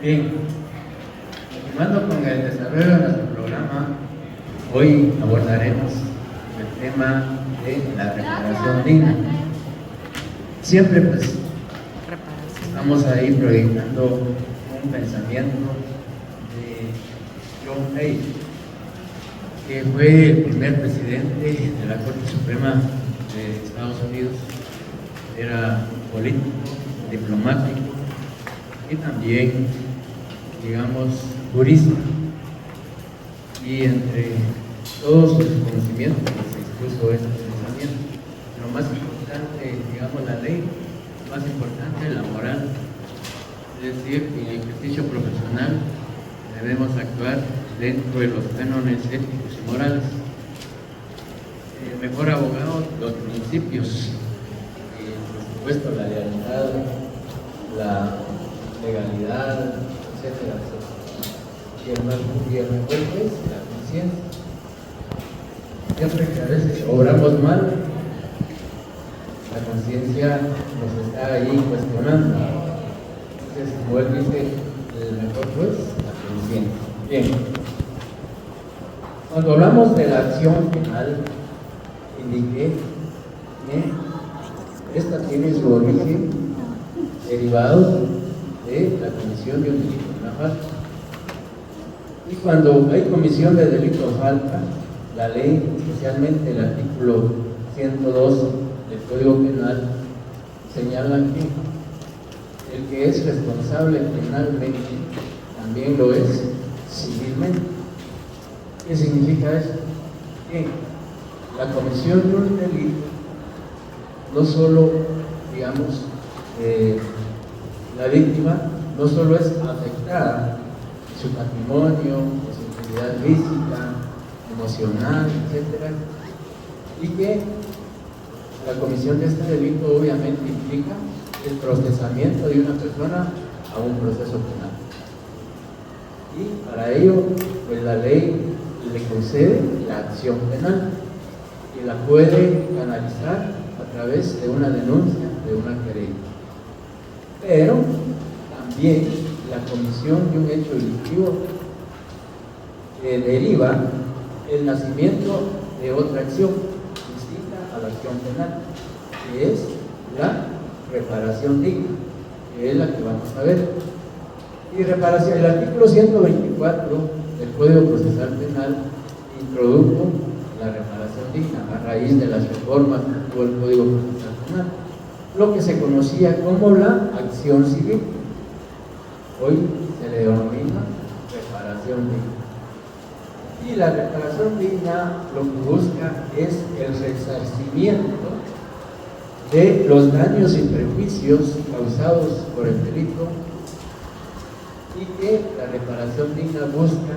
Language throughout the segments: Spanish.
Bien, continuando con el desarrollo de nuestro programa, hoy abordaremos el tema de la reparación digna. Siempre pues estamos ahí proyectando un pensamiento de John Hay, que fue el primer presidente de la Corte Suprema de Estados Unidos. Era político, diplomático y también, digamos, jurista. Y entre todos sus conocimientos se expuso ese pensamiento. Lo más importante, digamos, la ley, lo más importante, la moral. Es decir, en el ejercicio profesional debemos actuar dentro de los cánones éticos y morales. El mejor abogado, los principios, por supuesto, la lealtad, la legalidad, etcétera, etcétera. Y el mejor es la conciencia. Siempre que a veces obramos mal, la conciencia nos está ahí cuestionando. Entonces, como él dice, el mejor juez, la conciencia. Bien. Cuando hablamos de la acción penal, indiqué que esta tiene su origen derivado de la comisión de un delito, una falta. Y cuando hay comisión de delito o falta, la ley, especialmente el artículo 102 del Código Penal, señala que el que es responsable penalmente también lo es civilmente. ¿Qué significa eso? Que la comisión de un delito no solo, digamos, la víctima no solo es afectada en su patrimonio, en su integridad física, emocional, etc. Y que la comisión de este delito obviamente implica el procesamiento de una persona a un proceso penal. Y para ello, pues la ley le concede la acción penal y la puede canalizar a través de una denuncia, de una querella. Pero también la comisión de un hecho delictivo deriva el nacimiento de otra acción distinta a la acción penal, que es la reparación digna, que es la que vamos a ver. Y reparación, el artículo 124 del Código Procesal Penal introdujo la reparación digna a raíz de las reformas que tuvo el Código Procesal Penal, lo que se conocía como la acción civil. Hoy se le denomina reparación digna. Y la reparación digna lo que busca es el resarcimiento de los daños y perjuicios causados por el delito, y que la reparación digna busca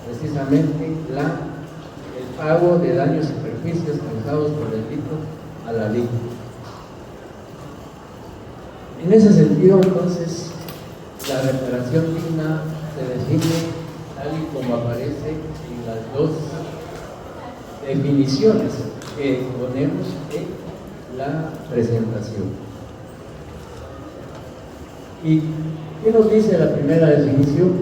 precisamente el pago de daños y perjuicios causados por el delito a la víctima. En ese sentido, entonces, la reparación digna se define tal y como aparece en las dos definiciones que ponemos en la presentación. ¿Y qué nos dice la primera definición?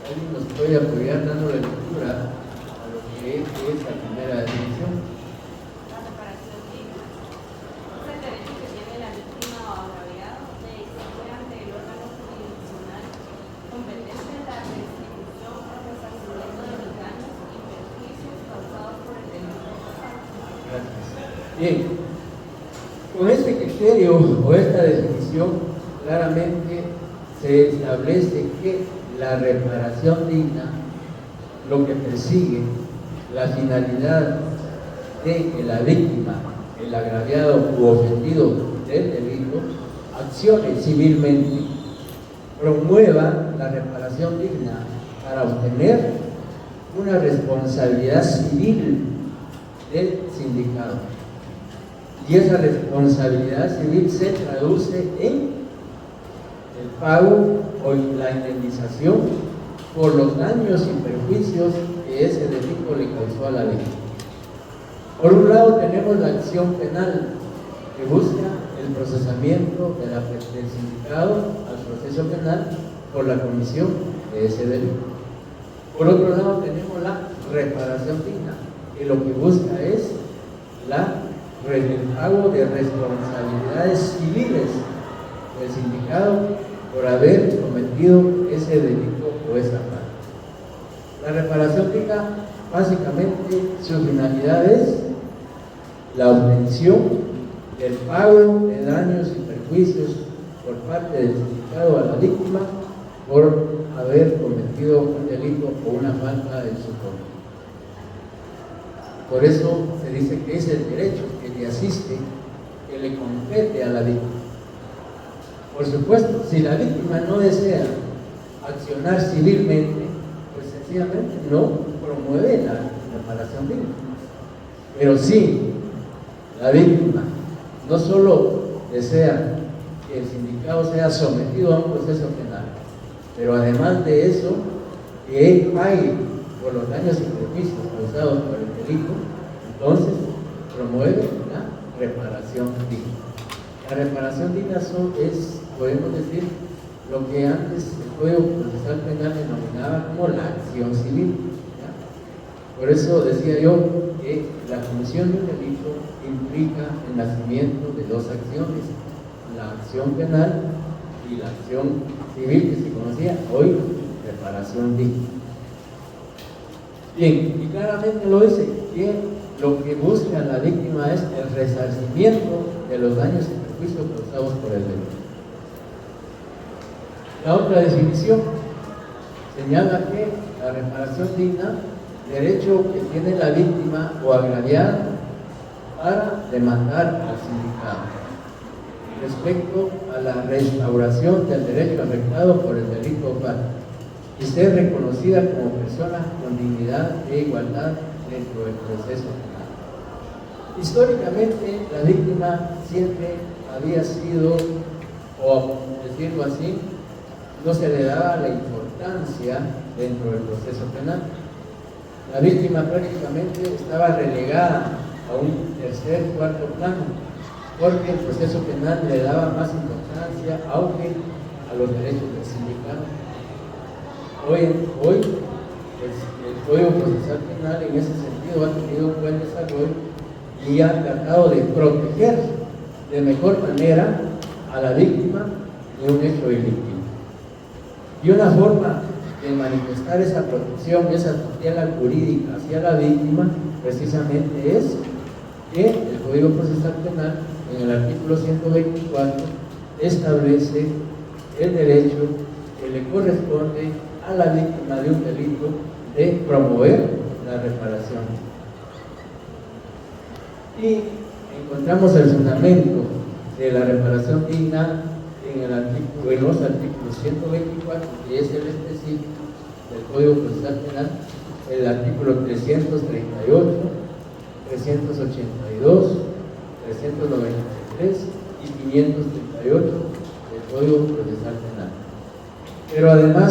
¿Alguien nos puede apoyar dándole lectura a lo que es la primera definición? La reparación digna es el derecho que tiene la víctima o agraviado de exigir ante el órgano jurisdiccional competente la restitución o resarcimiento de los daños y perjuicios causados por el delito. Gracias. Bien, con este criterio o esta definición, claramente se establece que la reparación digna lo que persigue la finalidad de que la víctima, el agraviado u ofendido del delito, accione civilmente, promueva la reparación digna para obtener una responsabilidad civil del sindicado. Y esa responsabilidad civil se traduce en el pago o la indemnización por los daños y perjuicios que ese delito le causó a la víctima. Por un lado tenemos la acción penal, que busca el el procesamiento del sindicado al proceso penal por la comisión de ese delito. Por otro lado, tenemos la reparación digna, que lo que busca es el pago de responsabilidades civiles del sindicado por haber cometido ese delito o esa falta. La reparación digna, básicamente, su finalidad es la obtención del pago de daños y perjuicios por parte del sindicado a la víctima por haber cometido un delito o una falta en su contra. Por eso se dice que es el derecho que le asiste, que le compete a la víctima. Por supuesto, si la víctima no desea accionar civilmente, pues sencillamente no promueve la reparación digna. Pero si la víctima no solo desea que el sindicado sea sometido a un proceso penal, pero además de eso, que él pague por los daños y perjuicios causados por el delito, entonces promueve la reparación digna. La reparación digna es, podemos decir, lo que antes el Código Procesal Penal denominaba como la acción civil, ¿ya? Por eso decía yo que la comisión de un delito implica el nacimiento de dos acciones, la acción penal y la acción civil, que se conocía hoy reparación digna. Bien, y claramente lo dice, que lo que busca la víctima es el resarcimiento de los daños y perjuicios causados por el delito. La otra definición señala que la reparación digna, derecho que tiene la víctima o agraviada para demandar al sindicado respecto a la restauración del derecho afectado por el delito o falta y ser reconocida como persona con dignidad e igualdad dentro del proceso penal. Históricamente, la víctima siempre había sido, o decirlo así, no se le daba la importancia dentro del proceso penal. La víctima prácticamente estaba relegada a un tercer, cuarto plano, porque el proceso penal le daba más importancia, auge a los derechos del sindicado. Hoy pues, el Código Procesal Penal en ese sentido ha tenido un buen desarrollo y ha tratado de proteger de mejor manera a la víctima de un hecho delictivo. Y una forma de manifestar esa protección, esa tutela jurídica hacia la víctima, precisamente es que el Código Procesal Penal, en el artículo 124, establece el derecho que le corresponde a la víctima de un delito de promover la reparación. Y encontramos el fundamento de la reparación digna en los artículos 124, que es el específico del Código Procesal Penal, el artículo 338, 382, 393 y 538 del Código Procesal Penal. Pero además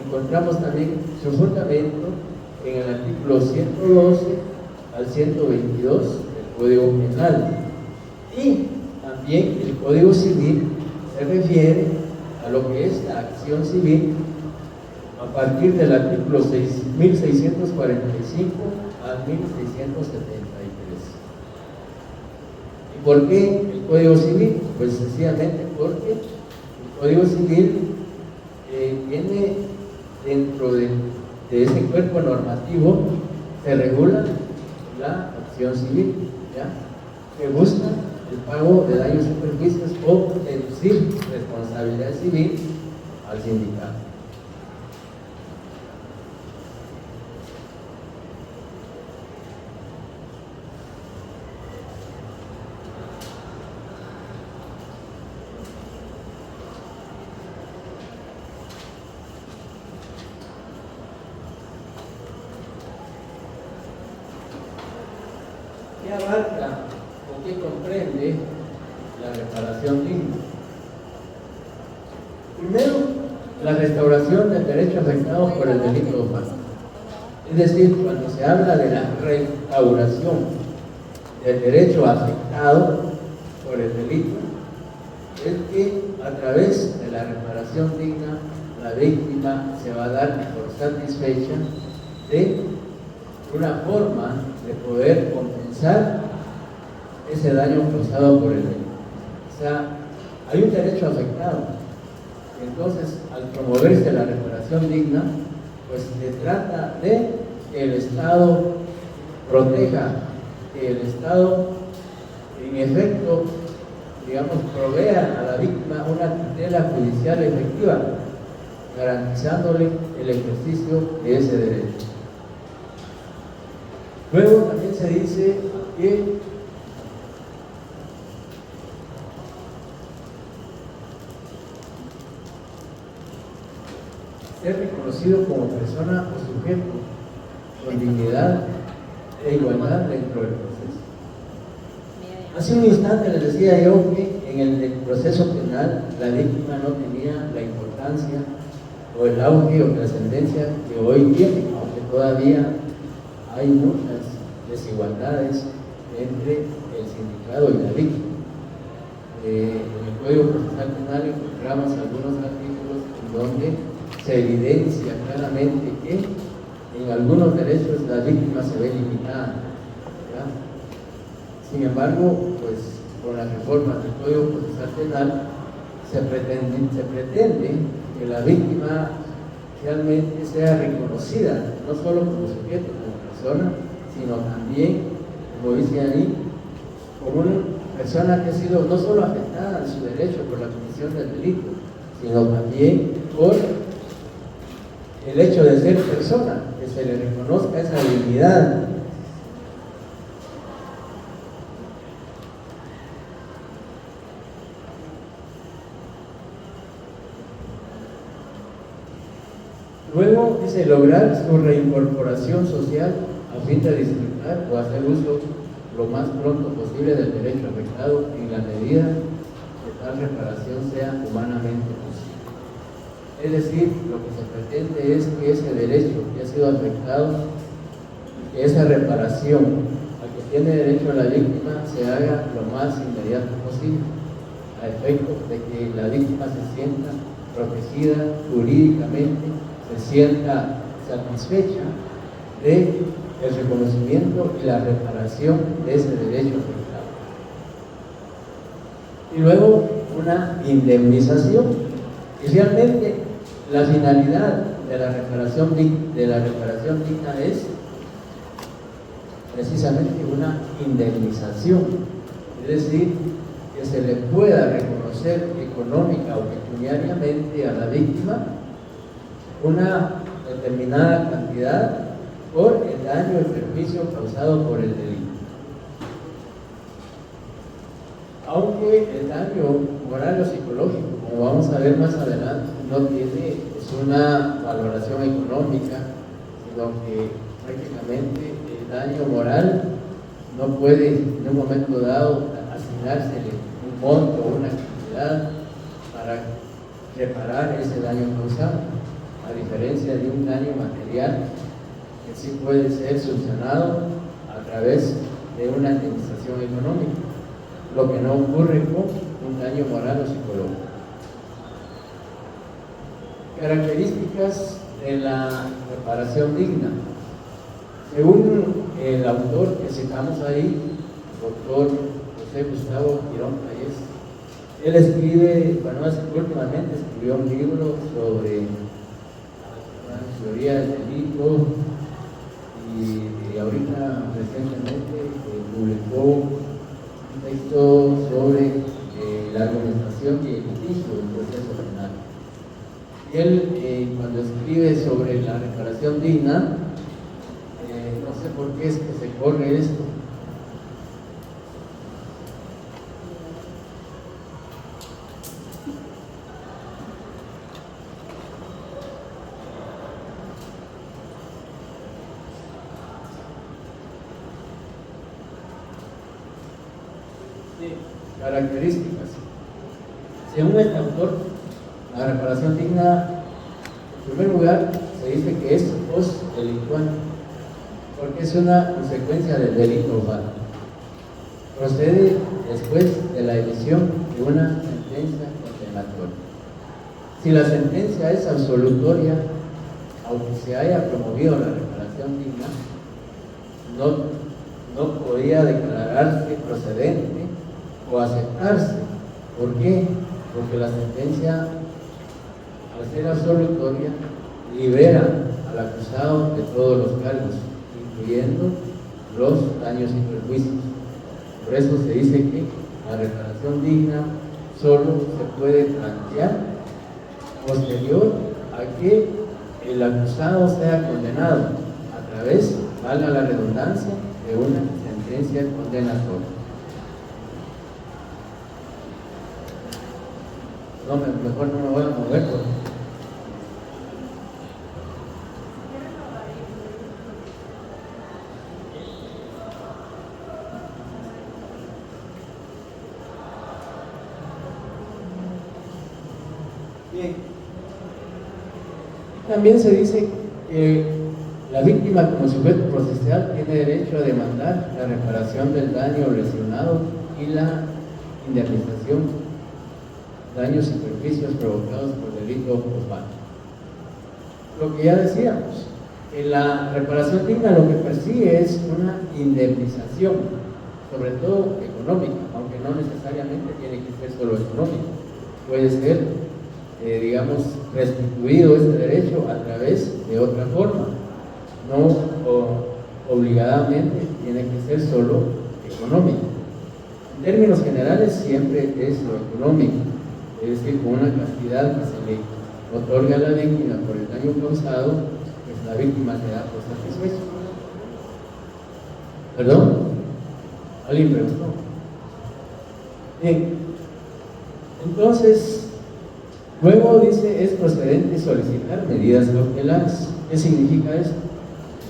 encontramos también su fundamento en el artículo 112 al 122 del Código Penal. Y también el Código Civil se refiere a lo que es la acción civil a partir del artículo 1645 al 1673. ¿Y por qué el Código Civil? Pues sencillamente porque el Código Civil tiene dentro de ese cuerpo normativo, se regula la acción civil, ¿ya? Que busca el pago de daños y perjuicios o deducir responsabilidad civil al sindicato. ¿Qué abarca o qué comprende la reparación digna? Primero, la restauración del derecho afectado por el delito o falta. Es decir, cuando se habla de la restauración del derecho afectado por por el delito es que a través de la reparación digna, la víctima se va a dar por satisfecha de una forma de poder compensar ese daño causado por el delito. O sea, hay un derecho afectado. Entonces, al promoverse la reparación digna, pues se trata de que el Estado proteja, que el Estado, en efecto, digamos, provea a la víctima una tutela judicial efectiva, garantizándole el ejercicio de ese derecho. Luego también se dice que ser reconocido como persona o sujeto con dignidad e igualdad dentro del proceso. Hace un instante les decía yo que en el proceso penal la víctima no tenía la importancia o el auge o trascendencia que hoy tiene, aunque todavía hay muchas desigualdades entre el sindicado y la víctima. En el Código Procesal Penal encontramos algunos artículos en donde se evidencia claramente que en algunos derechos la víctima se ve limitada, ¿verdad? Sin embargo, pues con las reformas del Código Procesal Penal se pretende que la víctima realmente sea reconocida, no solo como sujeto, como persona, sino también, como dice ahí, como una persona que ha sido no solo afectada en su derecho por la comisión del delito, sino también por el hecho de ser persona, que se le reconozca esa dignidad. Luego dice lograr su reincorporación social a fin de disfrutar o hacer uso lo más pronto posible del derecho afectado en la medida que tal reparación sea humanamente posible. Es decir, lo que se pretende es que ese derecho que ha sido afectado, que esa reparación al que tiene derecho la víctima se haga lo más inmediato posible, a efecto de que la víctima se sienta protegida jurídicamente, se sienta satisfecha de el reconocimiento y la reparación de ese derecho afectado. Y luego una indemnización. Y realmente la finalidad de la reparación digna es precisamente una indemnización, es decir, que se le pueda reconocer económica o pecuniariamente a la víctima una determinada cantidad por el daño o perjuicio causado por el delito. Aunque el daño moral o psicológico, como vamos a ver más adelante, no tiene una valoración económica, sino que prácticamente el daño moral no puede en un momento dado asignársele un monto o una cantidad para reparar ese daño causado, a diferencia de un daño material que sí puede ser solucionado a través de una indemnización económica, lo que no ocurre con un daño moral o psicológico. Características de la reparación digna. Según el autor que citamos ahí, doctor José Gustavo Quirón Calles, él escribe, bueno, últimamente escribió un libro sobre la teoría del delito y ahorita recientemente publicó un texto sobre la argumentación y el litigio del proceso penal. Él, cuando escribe sobre la reparación digna, no sé por qué es que se corre esto. Características. Según este autor, la reparación digna, en primer lugar, se dice que es post-delictual, porque es una consecuencia del delito humano. procede después de la emisión de una sentencia condenatoria. Si la sentencia es absolutoria, aunque se haya promovido la reparación digna, no podía declararse procedente o aceptarse. ¿Por qué? Porque la sentencia, al ser absolutoria, libera al acusado de todos los cargos, incluyendo los daños y perjuicios. Por eso se dice que la reparación digna solo se puede plantear posterior a que el acusado sea condenado a través, valga la redundancia, de una sentencia condenatoria. Mejor no me voy a mover porque bien. También se dice que la víctima como sujeto procesal tiene derecho a demandar la reparación del daño lesionado y la indemnización, daños y perjuicios provocados por delito o falta. Lo que ya decíamos, que la reparación digna lo que persigue es una indemnización, sobre todo económica, aunque no necesariamente tiene que ser solo económica, puede ser digamos, restituido este derecho a través de otra forma, no obligadamente tiene que ser solo económico. En términos generales siempre es lo económico, es decir, con una cantidad que se le otorga a la víctima por el daño causado, pues la víctima se da por satisfecha. ¿Perdón? ¿Alguien preguntó? Bien, entonces luego dice, es procedente solicitar medidas cautelares. ¿Qué significa esto?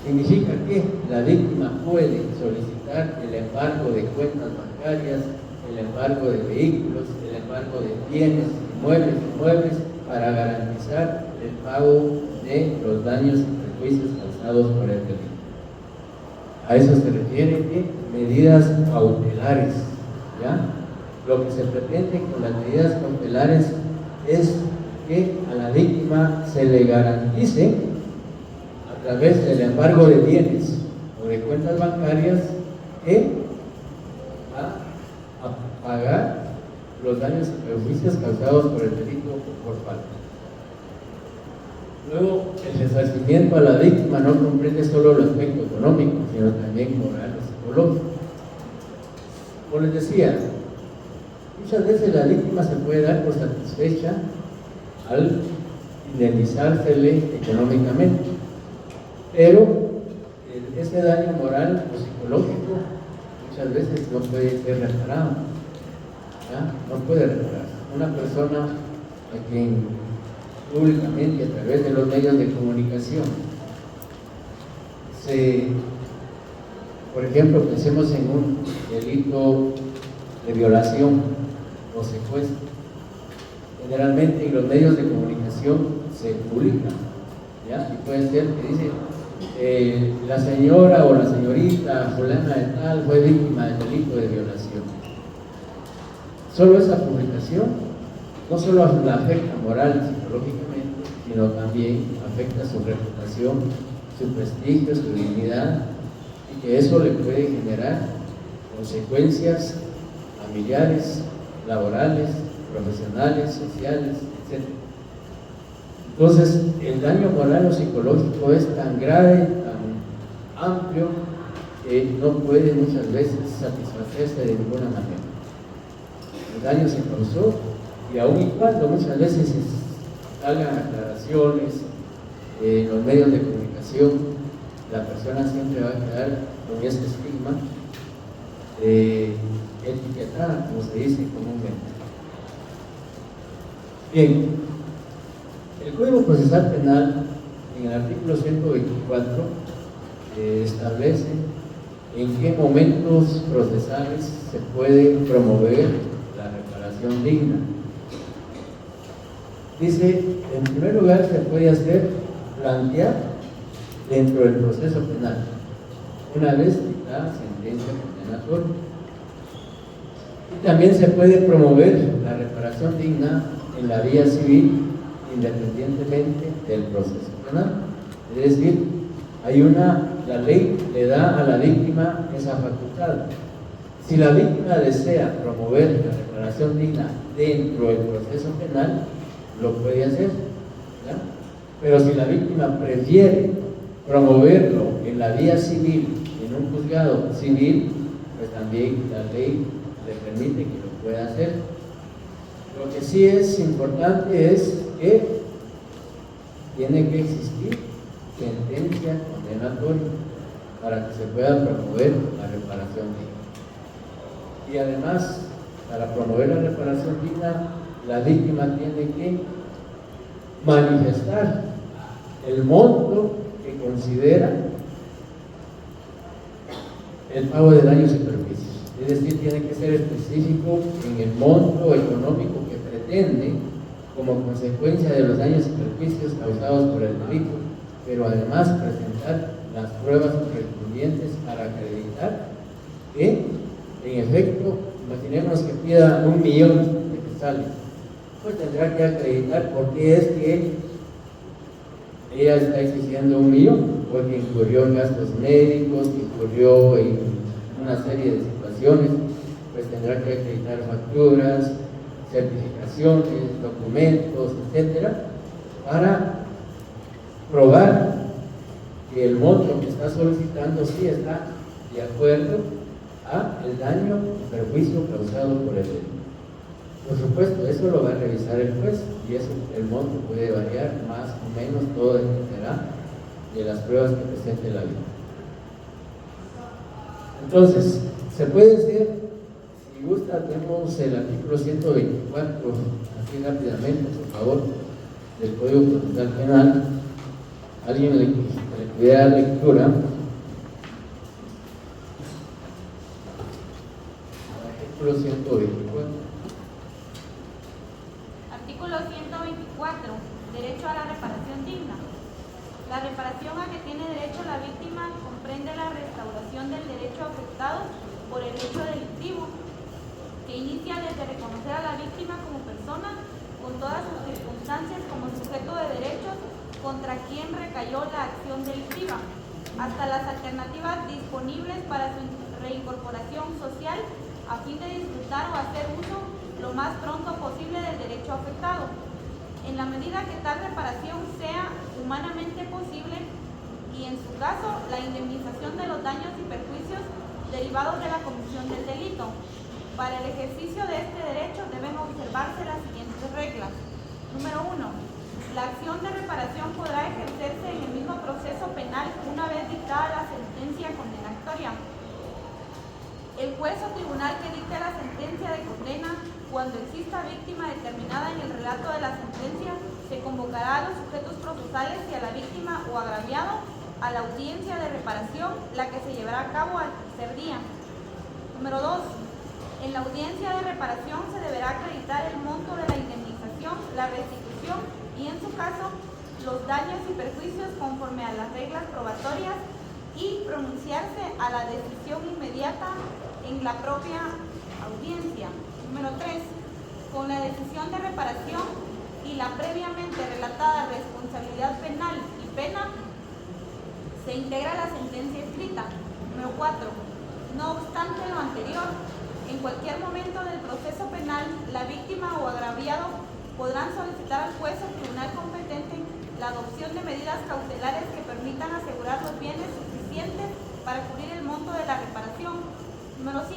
Significa que la víctima puede solicitar el embargo de cuentas bancarias, el embargo de vehículos, el embargo de bienes, inmuebles, para garantizar el pago de los daños y perjuicios causados por el delito. A eso se refiere que medidas cautelares, ¿ya? Lo que se pretende con las medidas cautelares es que a la víctima se le garantice a través del embargo de bienes o de cuentas bancarias que va a pagar los daños y perjuicios causados por el delito o por falta. Luego, el resarcimiento a la víctima no comprende solo el aspecto económico, sino también moral y psicológico. Como les decía, muchas veces la víctima se puede dar por satisfecha al indemnizársele económicamente, pero ese daño moral o psicológico muchas veces no puede ser reparado, ¿ya? No puede repararse. Una persona a quien públicamente a través de los medios de comunicación por ejemplo, pensemos en un delito de violación o secuestro. Generalmente en los medios de comunicación se publica, ¿ya? Y puede ser que dice la señora o la señorita fulana de tal fue víctima del delito de violación. Solo esa publicación no solo la afecta moral y psicológicamente, sino también afecta su reputación, su prestigio, su dignidad, y que eso le puede generar consecuencias familiares, laborales, profesionales, sociales, etc. Entonces, el daño moral o psicológico es tan grave, tan amplio, que no puede muchas veces satisfacerse de ninguna manera. El daño se causó, y aún y cuando muchas veces salgan aclaraciones en los medios de comunicación, la persona siempre va a quedar con ese estigma etiquetada, como se dice comúnmente. Bien, el Código Procesal Penal, en el artículo 124, establece en qué momentos procesales se puede promover la reparación digna. Dice, en primer lugar, se puede plantear dentro del proceso penal, una vez dictada sentencia condenatoria. Y también se puede promover la reparación digna en la vía civil independientemente del proceso penal. Es decir, la ley le da a la víctima esa facultad. Si la víctima desea promover la reparación digna dentro del proceso penal, lo puede hacer, ¿verdad? Pero si la víctima prefiere promoverlo en la vía civil, en un juzgado civil, pues también la ley le permite que lo pueda hacer. Lo que sí es importante es que tiene que existir sentencia condenatoria para que se pueda promover la reparación digna. Y además, para promover la reparación digna, la víctima tiene que manifestar el monto que considera el pago de daños y perjuicios. Es decir, tiene que ser específico en el monto económico que pretende como consecuencia de los daños y perjuicios causados por el delito, pero además presentar las pruebas correspondientes para acreditar que, en efecto, imaginemos que pida 1 millón de quetzales, pues tendrá que acreditar por qué es que ella está exigiendo 1 millón, porque incurrió en gastos médicos, incurrió en una serie de situaciones, pues tendrá que acreditar facturas, certificaciones, documentos, etcétera, para probar que el monto que está solicitando sí está de acuerdo a el daño o perjuicio causado por el delito. Por supuesto, eso lo va a revisar el juez y eso, el monto puede variar más o menos, todo dependerá de las pruebas que presente la víctima. Entonces, se puede hacer, si gusta, tenemos el artículo 124, aquí rápidamente, por favor, del Código Procesal Penal. Alguien le puede dar lectura. Artículo 124. Artículo 124. Derecho a la reparación digna. La reparación a que tiene derecho la víctima comprende la restauración del derecho afectado por el hecho delictivo, que inicia desde reconocer a la víctima como persona, con todas sus circunstancias como sujeto de derechos contra quien recayó la acción delictiva, hasta las alternativas disponibles para su reincorporación social a fin de disfrutar o hacer uso lo más pronto posible del derecho afectado, en la medida que tal reparación sea humanamente posible y, en su caso, la indemnización de los daños y perjuicios derivados de la comisión del delito. Para el ejercicio de este derecho deben observarse las siguientes reglas. Número 1. La acción de reparación podrá ejercerse en el mismo proceso penal una vez dictada la sentencia condenatoria. El juez o tribunal que dicte la sentencia de condena, cuando exista víctima determinada en el relato de la sentencia, se convocará a los sujetos procesales y a la víctima o agraviado a la audiencia de reparación, la que se llevará a cabo al tercer día. Número 2. En la audiencia de reparación se deberá acreditar el monto de la indemnización, la restitución y, en su caso, los daños y perjuicios conforme a las reglas probatorias y pronunciarse a la decisión inmediata en la propia audiencia. Número 3. Con la decisión de reparación y la previamente relatada responsabilidad penal y pena, se integra la sentencia escrita. Número 4. No obstante lo anterior, en cualquier momento del proceso penal, la víctima o agraviado podrán solicitar al juez o tribunal competente la adopción de medidas cautelares que permitan asegurar los bienes suficientes para cubrir el monto de la reparación. Número 5.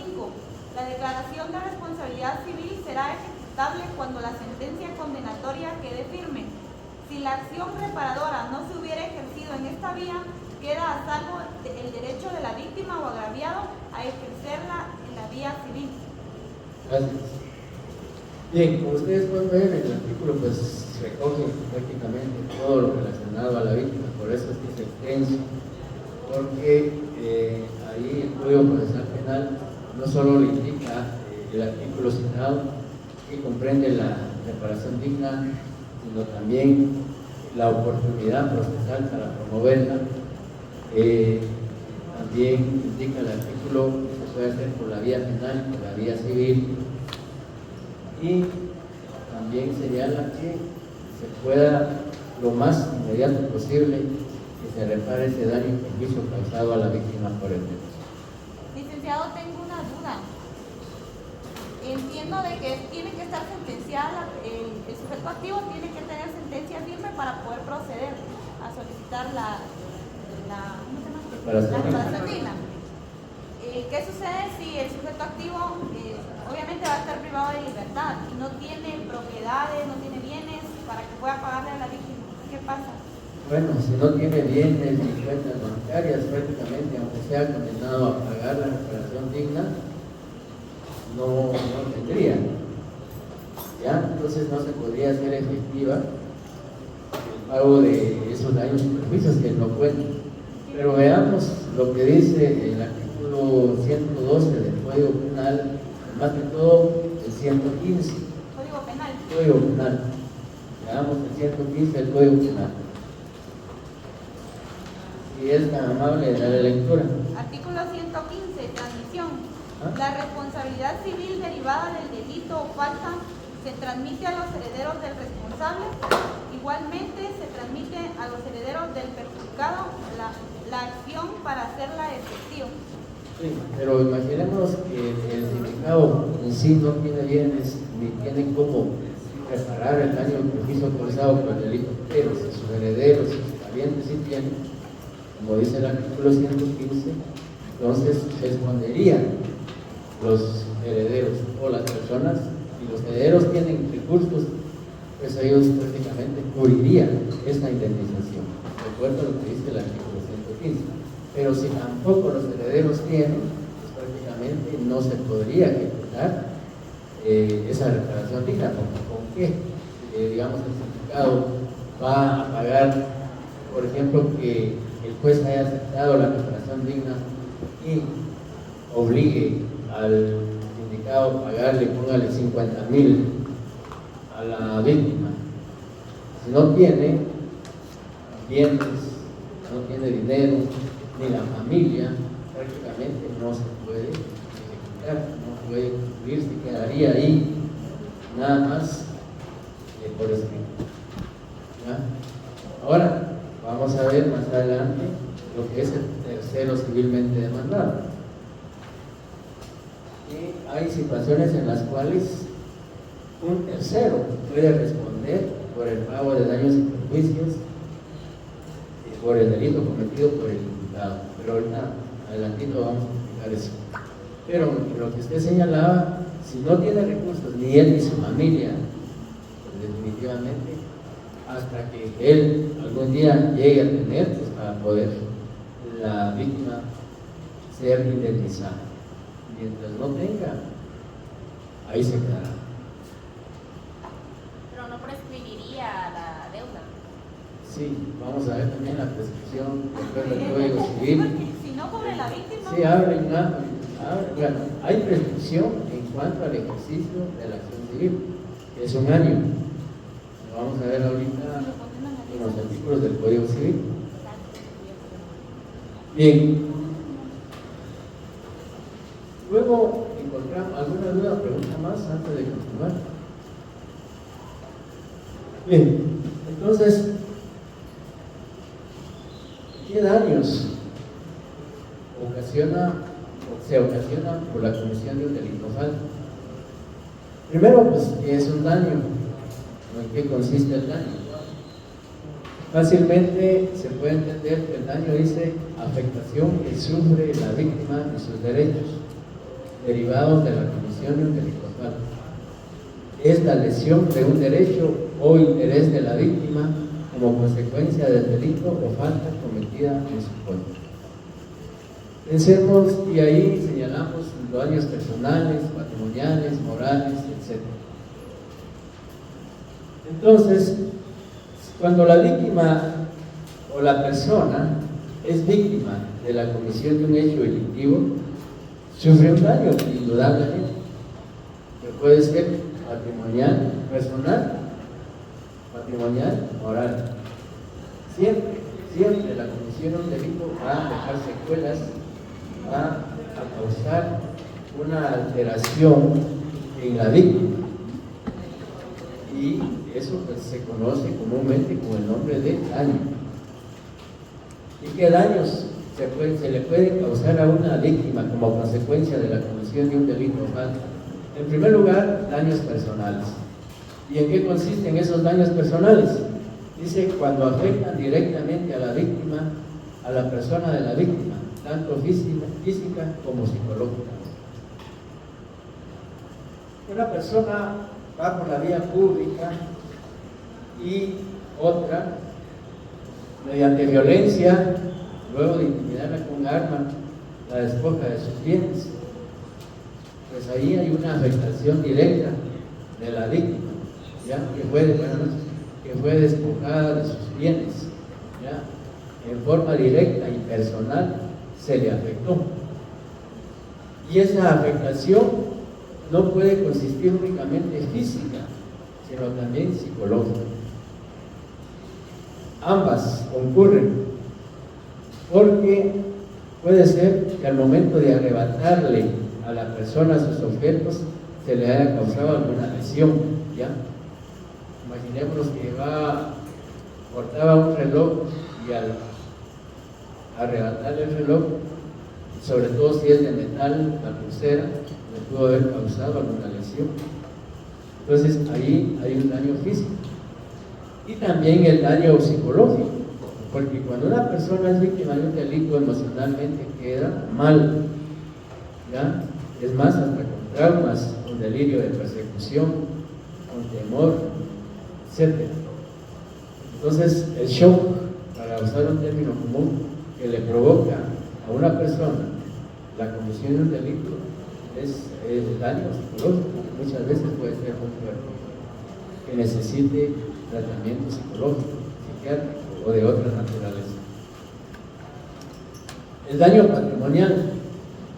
La declaración de responsabilidad civil será ejecutable cuando la sentencia condenatoria quede firme. Si la acción reparadora no se hubiera ejercido en esta vía, queda a salvo el derecho de la víctima o agraviado a ejercerla en la vía civil. Gracias. Bien, como ustedes pueden ver, el artículo pues recoge prácticamente todo lo relacionado a la víctima, por eso es que es extenso, porque ahí el Código Procesal Penal no solo le indica el artículo citado, que comprende la reparación digna, sino también la oportunidad procesal para promoverla. También indica el artículo puede hacer por la vía penal y por la vía civil. Y también señala que se pueda lo más inmediato posible que se repare ese daño y perjuicio causado a la víctima por el delito. Licenciado, tengo una duda. Entiendo de que tiene que estar sentenciada, el sujeto activo tiene que tener sentencia firme para poder proceder a solicitar la reparación digna. ¿Qué sucede si el sujeto activo obviamente va a estar privado de libertad y no tiene propiedades, no tiene bienes para que pueda pagarle a la víctima? ¿Qué pasa? Bueno, si no tiene bienes ni cuentas bancarias, prácticamente, aunque sea condenado a pagar la reparación digna, no tendría. ¿Ya? Entonces no se podría hacer efectiva el pago de esos daños y perjuicios que no cuenta. Pero veamos lo que dice el artículo 112 del Código Penal, más que todo el 115. Código Penal. Código Penal. Veamos el 115 del Código Penal. Si es tan amable de la lectura. Artículo 115, transmisión. ¿Ah? La responsabilidad civil derivada del delito o falta se transmite a los herederos del responsable. Igualmente se transmite a los herederos del perjudicado la acción para hacerla efectiva. Sí, pero imaginemos que el sindicado en sí no tiene bienes ni tiene cómo reparar el daño o perjuicio causado por el delito, pero si sus herederos, sus parientes sí tienen, como dice el artículo 115, entonces responderían los herederos o las personas, y los herederos tienen recursos, pues ellos prácticamente cubrirían esta indemnización, de acuerdo a lo que dice el artículo 115. Pero si tampoco los herederos tienen, pues prácticamente no se podría ejecutar esa reparación digna. ¿Con qué? Digamos, el sindicado va a pagar, por ejemplo, que el juez haya aceptado la reparación digna y obligue al sindicado a pagarle, póngale 50,000 a la víctima. Si no tiene bienes, no tiene dinero, ni la familia, prácticamente no se puede ejecutar, no puede cumplir, se quedaría ahí nada más por escrito. ¿Ya? Ahora vamos a ver más adelante lo que es el tercero civilmente demandado. Y hay situaciones en las cuales un tercero puede responder por el pago de daños y perjuicios por el delito cometido por el imputado. Pero ahorita, adelantito, vamos a explicar eso. Pero lo que usted señalaba, si no tiene recursos, ni él ni su familia, pues definitivamente, hasta que él algún día llegue a tener, pues para poder la víctima ser indemnizada. Mientras no tenga, ahí se quedará. Pero no prescribiría la deuda. Sí, vamos a ver también la prescripción de acuerdo al Código Civil. Porque si no cubre la víctima. Sí, bueno, hay prescripción en cuanto al ejercicio de la acción civil, que es 1 año. Lo vamos a ver ahorita en los artículos del Código Civil. Bien. Luego encontramos alguna duda o pregunta más antes de continuar. Bien, entonces, ¿qué daños se ocasionan por la comisión de un delito falso? Primero, pues, ¿qué es un daño? ¿En qué consiste el daño? Fácilmente se puede entender que el daño dice afectación que sufre la víctima y sus derechos derivados de la comisión de un delito falso. Es la lesión de un derecho o interés de la víctima como consecuencia del delito o falta cometida en su contra. Pensemos, y ahí señalamos daños personales, patrimoniales, morales, etc. Entonces, cuando la víctima o la persona es víctima de la comisión de un hecho delictivo, sufre un daño indudablemente, que puede ser patrimonial, personal, patrimonial, moral. Siempre la comisión de un delito va a dejar secuelas, va a causar una alteración en la víctima. Y eso pues, se conoce comúnmente con el nombre de daño. ¿Y qué daños se le puede causar a una víctima como consecuencia de la comisión de un delito o falta? En primer lugar, daños personales. ¿Y en qué consisten esos daños personales? Dice, cuando afectan directamente a la víctima, a la persona de la víctima, tanto física como psicológica. Una persona va por la vía pública y otra, mediante violencia, luego de intimidarla con un arma, la despoja de sus bienes. Pues ahí hay una afectación directa de la víctima, ¿ya? Que fue despojada de sus bienes, ¿ya? En forma directa y personal se le afectó. Y esa afectación no puede consistir únicamente física, sino también psicológica. Ambas concurren, porque puede ser que al momento de arrebatarle a la persona sus objetos se le haya causado alguna lesión, ¿ya? Imaginémonos que portaba un reloj y al arrebatarle el reloj, sobre todo si es de metal, la pulsera, le pudo haber causado alguna lesión. Entonces ahí hay un daño físico. Y también el daño psicológico, porque cuando una persona es víctima de un delito, emocionalmente queda mal, ¿ya? Es más, hasta con traumas, con delirio de persecución, con temor, etc. Entonces, el shock, para usar un término común, que le provoca a una persona la comisión de un delito es el daño psicológico, que muchas veces puede ser muy fuerte, que necesite tratamiento psicológico, psiquiátrico o de otra naturaleza. El daño patrimonial,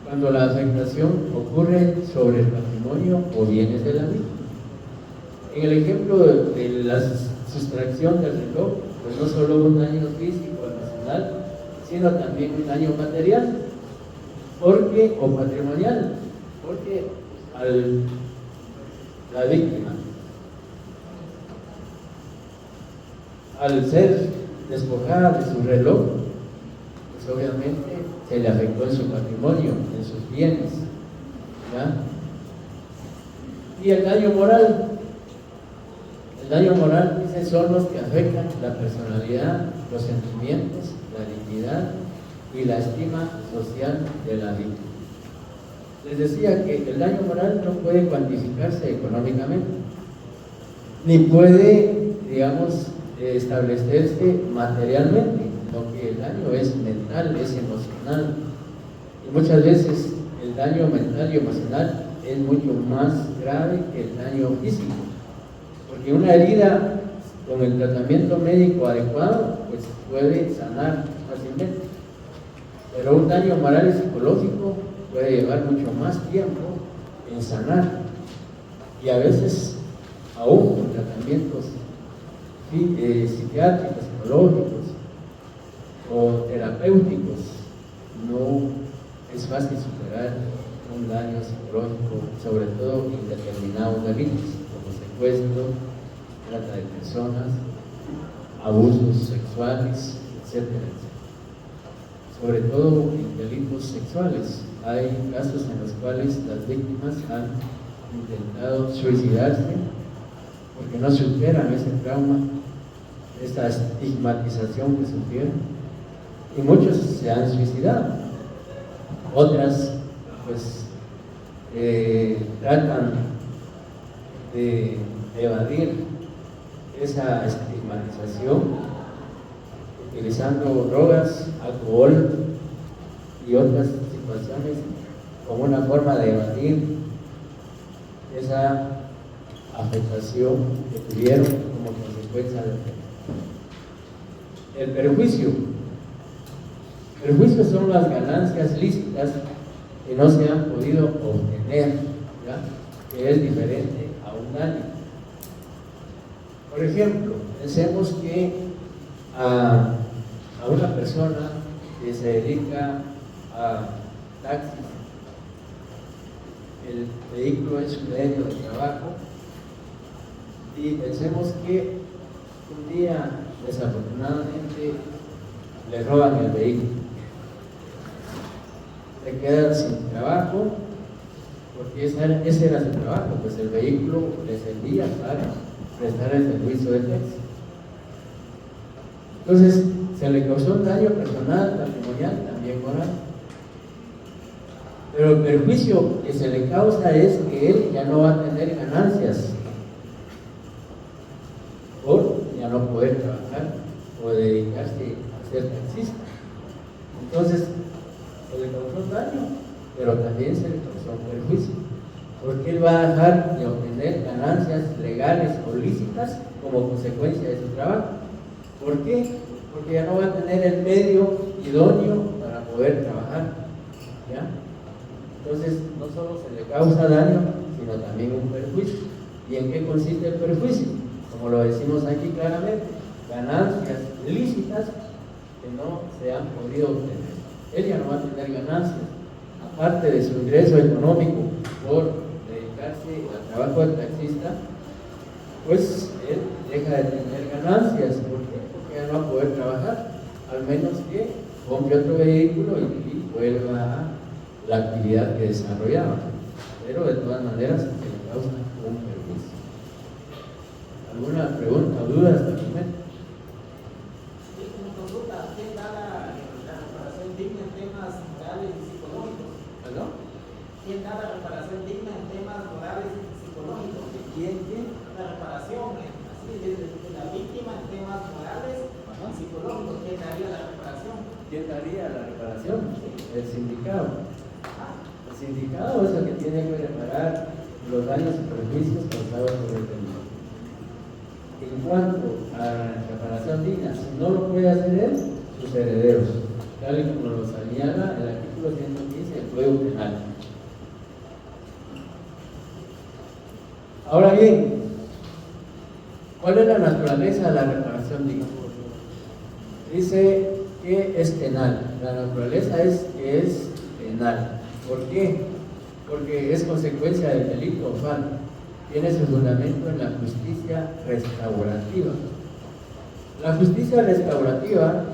cuando la afectación ocurre sobre el patrimonio o bienes de la víctima. En el ejemplo de la sustracción del reloj, pues no solo un daño físico emocional, sino también un daño material o patrimonial, porque la víctima, al ser despojada de su reloj, pues obviamente se le afectó en su patrimonio, en sus bienes, ¿ya? Y el daño moral. El daño moral, dice, son los que afectan la personalidad, los sentimientos, la dignidad y la estima social de la víctima. Les decía que el daño moral no puede cuantificarse económicamente, ni puede, digamos, establecerse materialmente, lo que el daño es mental, es emocional. Y muchas veces el daño mental y emocional es mucho más grave que el daño físico, porque una herida con el tratamiento médico adecuado pues puede sanar fácilmente, pero un daño moral y psicológico puede llevar mucho más tiempo en sanar, y a veces aún con tratamientos psiquiátricos, psicológicos o terapéuticos no es fácil superar un daño psicológico, sobre todo en determinados delitos como secuestro, trata de personas, abusos sexuales, etc. Sobre todo en delitos sexuales. Hay casos en los cuales las víctimas han intentado suicidarse porque no superan ese trauma, esta estigmatización que sufrieron, y muchos se han suicidado. Otras pues tratan de evadir esa estigmatización utilizando drogas, alcohol y otras situaciones como una forma de evadir esa afectación que tuvieron como consecuencia del delito. El perjuicio. Perjuicios son las ganancias lícitas que no se han podido obtener, ¿ya? Que es diferente a un daño. Por ejemplo, pensemos que a una persona que se dedica a taxis el vehículo es su medio de trabajo y pensemos que un día desafortunadamente le roban el vehículo, se quedan sin trabajo porque ese era su trabajo, pues el vehículo le servía para prestar el servicio de taxi. Entonces se le causó un daño personal, patrimonial, también moral. Pero el perjuicio que se le causa es que él ya no va a tener ganancias por ya no poder trabajar o dedicarse a ser taxista. Entonces se le causó un daño, pero también se le causó un perjuicio, porque él va a dejar de obtener ganancias legales o lícitas como consecuencia de su trabajo. ¿Por qué? Porque ya no va a tener el medio idóneo para poder trabajar, ¿ya? Entonces, no solo se le causa daño, sino también un perjuicio. ¿Y en qué consiste el perjuicio? Como lo decimos aquí claramente, ganancias lícitas que no se han podido obtener. Él ya no va a tener ganancias, aparte de su ingreso económico por dedicarse al trabajo del taxista, pues él deja de tener ganancias. ¿Por qué? Porque ya no va a poder trabajar, al menos que compre otro vehículo y vuelva a la actividad que desarrollaba, pero de todas maneras se le causa un perjuicio. ¿Alguna pregunta o duda hasta el momento? Sí, una consulta. ¿Quién da la reparación digna en temas morales y psicológicos? ¿Perdón? ¿Quién da la reparación digna en temas morales y psicológicos? ¿Quién? La reparación, así, de la víctima en temas morales y psicológicos. ¿Quién daría la reparación? ¿Quién daría la reparación? El sindicato. El sindicato es el que tiene que reparar los daños y perjuicios causados por el delito. En cuanto a la reparación digna, si no lo puede hacer él, sus herederos, tal y como lo señala el artículo 115 del Código Penal. Ahora bien, ¿cuál es la naturaleza de la reparación digna? Dice que es penal. La naturaleza es que es penal. ¿Por qué? Porque es consecuencia del delito o falta. Tiene su fundamento en la justicia restaurativa. La justicia restaurativa,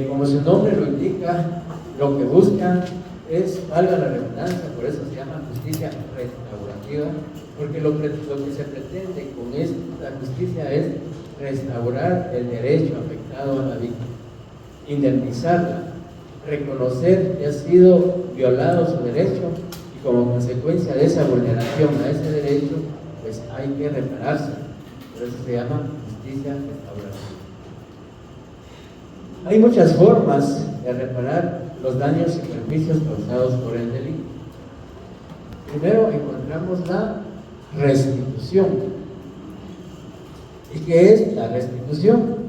como su nombre lo indica, lo que busca es, valga la redundancia, por eso se llama justicia restaurativa, porque lo que se pretende con esta justicia es restaurar el derecho afectado a la víctima, indemnizarla, reconocer que ha sido violado su derecho y como consecuencia de esa vulneración a ese derecho, pues hay que repararse. Por eso se llama justicia restaurativa. Hay muchas formas de reparar los daños y perjuicios causados por el delito. Primero encontramos la restitución. ¿Y qué es la restitución?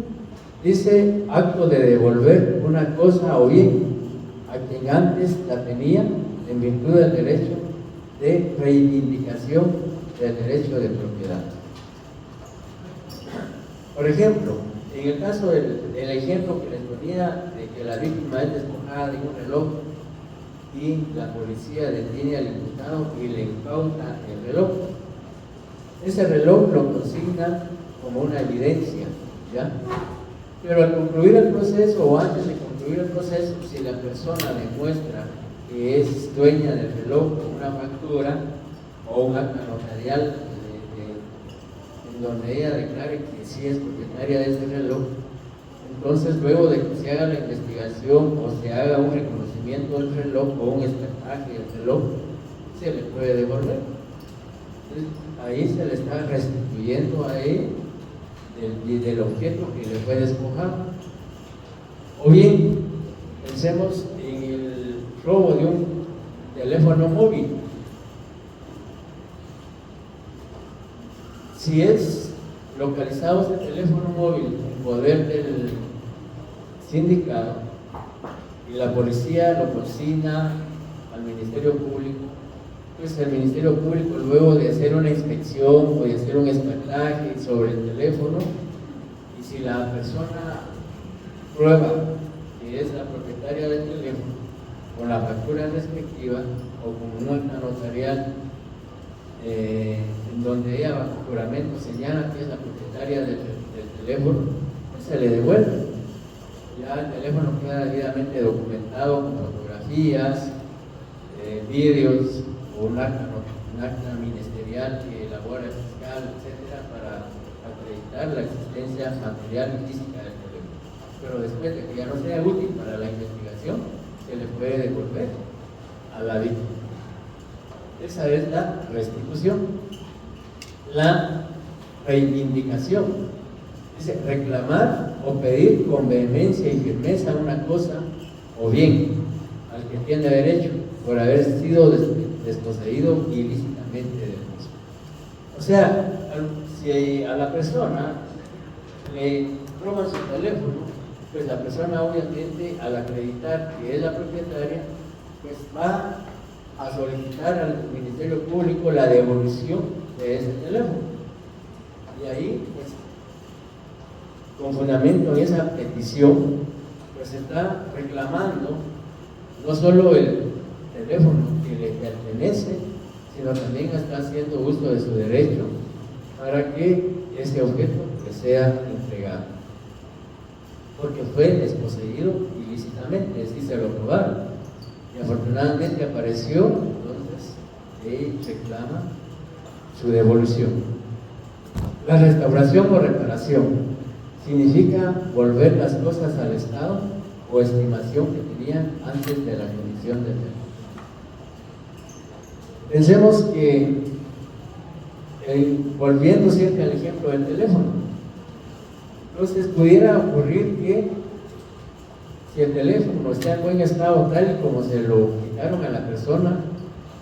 Dice, acto de devolver una cosa o bien a quien antes la tenía en virtud del derecho de reivindicación del derecho de propiedad. Por ejemplo, en el caso del ejemplo que les ponía de que la víctima es despojada de un reloj y la policía detiene al imputado y le incauta el reloj. Ese reloj lo consigna como una evidencia, ¿ya? Pero al concluir el proceso o antes de concluir el proceso, si la persona demuestra que es dueña del reloj con una factura o un acta notarial en donde ella declare que sí es propietaria de ese reloj, entonces luego de que se haga la investigación o se haga un reconocimiento del reloj o un espectaje del reloj, se le puede devolver. Entonces, ahí se le está restituyendo a él del objeto que le fue despojado. O bien, pensemos en el robo de un teléfono móvil. Si es localizado ese teléfono móvil en poder del sindicato y la policía lo consigna al Ministerio Público, pues el Ministerio Público, luego de hacer una inspección o de hacer un espectaje sobre el teléfono, y si la persona prueba que es la propietaria del teléfono con la factura respectiva o con un acta notarial en donde ella bajo juramento señala que es la propietaria del teléfono, pues se le devuelve. Ya el teléfono queda debidamente documentado con fotografías, vídeos o un acta ministerial que elabora el fiscal, etcétera, para acreditar la existencia material y física del teléfono. Pero después de que ya no sea útil para la investigación, se le puede devolver a la víctima. Esa es la restitución. La reivindicación dice reclamar o pedir con vehemencia y firmeza una cosa o bien al que tiene derecho por haber sido desposeído ilícitamente del mismo. O sea, si a la persona le roban su teléfono, pues la persona obviamente al acreditar que es la propietaria, pues va a solicitar al Ministerio Público la devolución de ese teléfono. Y ahí, pues, con fundamento en esa petición, pues se está reclamando no solo el teléfono que le pertenece, sino también está haciendo uso de su derecho para que ese objeto le sea entregado. Porque fue desposeído ilícitamente, es decir, se lo robaron. Y afortunadamente apareció, entonces, y reclama su devolución. La restauración o reparación significa volver las cosas al estado o estimación que tenían antes de la comisión del delito. Pensemos que, volviendo siempre al ejemplo del teléfono, entonces pudiera ocurrir que si el teléfono está en buen estado tal y como se lo quitaron a la persona,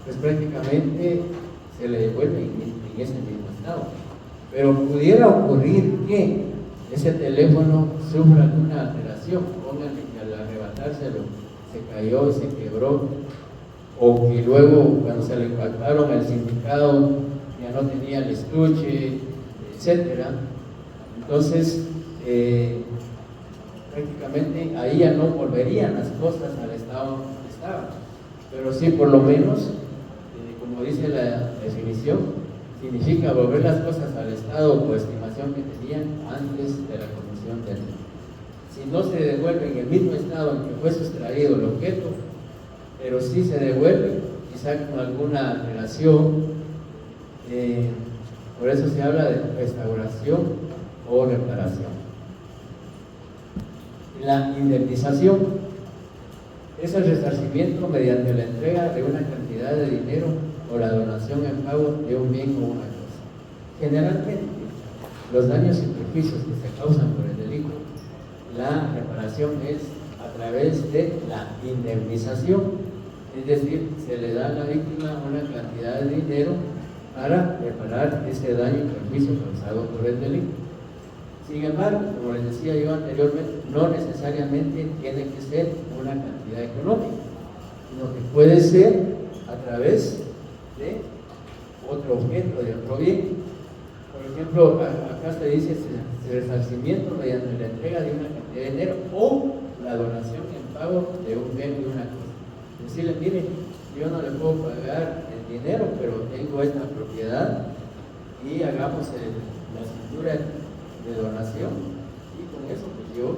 pues prácticamente se le devuelve en ese mismo estado. Pero pudiera ocurrir que ese teléfono sufra alguna alteración, pónganle que al arrebatárselo se cayó y se quebró, o que luego cuando se le impactaron el significado ya no tenía el estuche, etcétera. Entonces prácticamente ahí ya no volverían las cosas al estado que estaban, pero sí por lo menos, como dice la definición, significa volver las cosas al estado o estimación que tenían antes de la comisión del delito. Si no se devuelve en el mismo estado en que fue sustraído el objeto, pero sí se devuelve, quizá con alguna alteración, por eso se habla de restauración o reparación. La indemnización es el resarcimiento mediante la entrega de una cantidad de dinero o la donación en pago de un bien o una cosa. Generalmente, los daños y perjuicios que se causan por el delito, la reparación es a través de la indemnización, es decir, se le da a la víctima una cantidad de dinero para reparar ese daño y perjuicio causado por el delito. Sin embargo, como les decía yo anteriormente, no necesariamente tiene que ser una cantidad económica, sino que puede ser a través de otro objeto, de otro bien. Por ejemplo, acá se dice resarcimiento mediante la entrega de una cantidad de dinero o la donación en pago de un bien y una cosa. Decirle, mire, yo no le puedo pagar el dinero, pero tengo esta propiedad y hagamos la escritura de donación, y con eso pues yo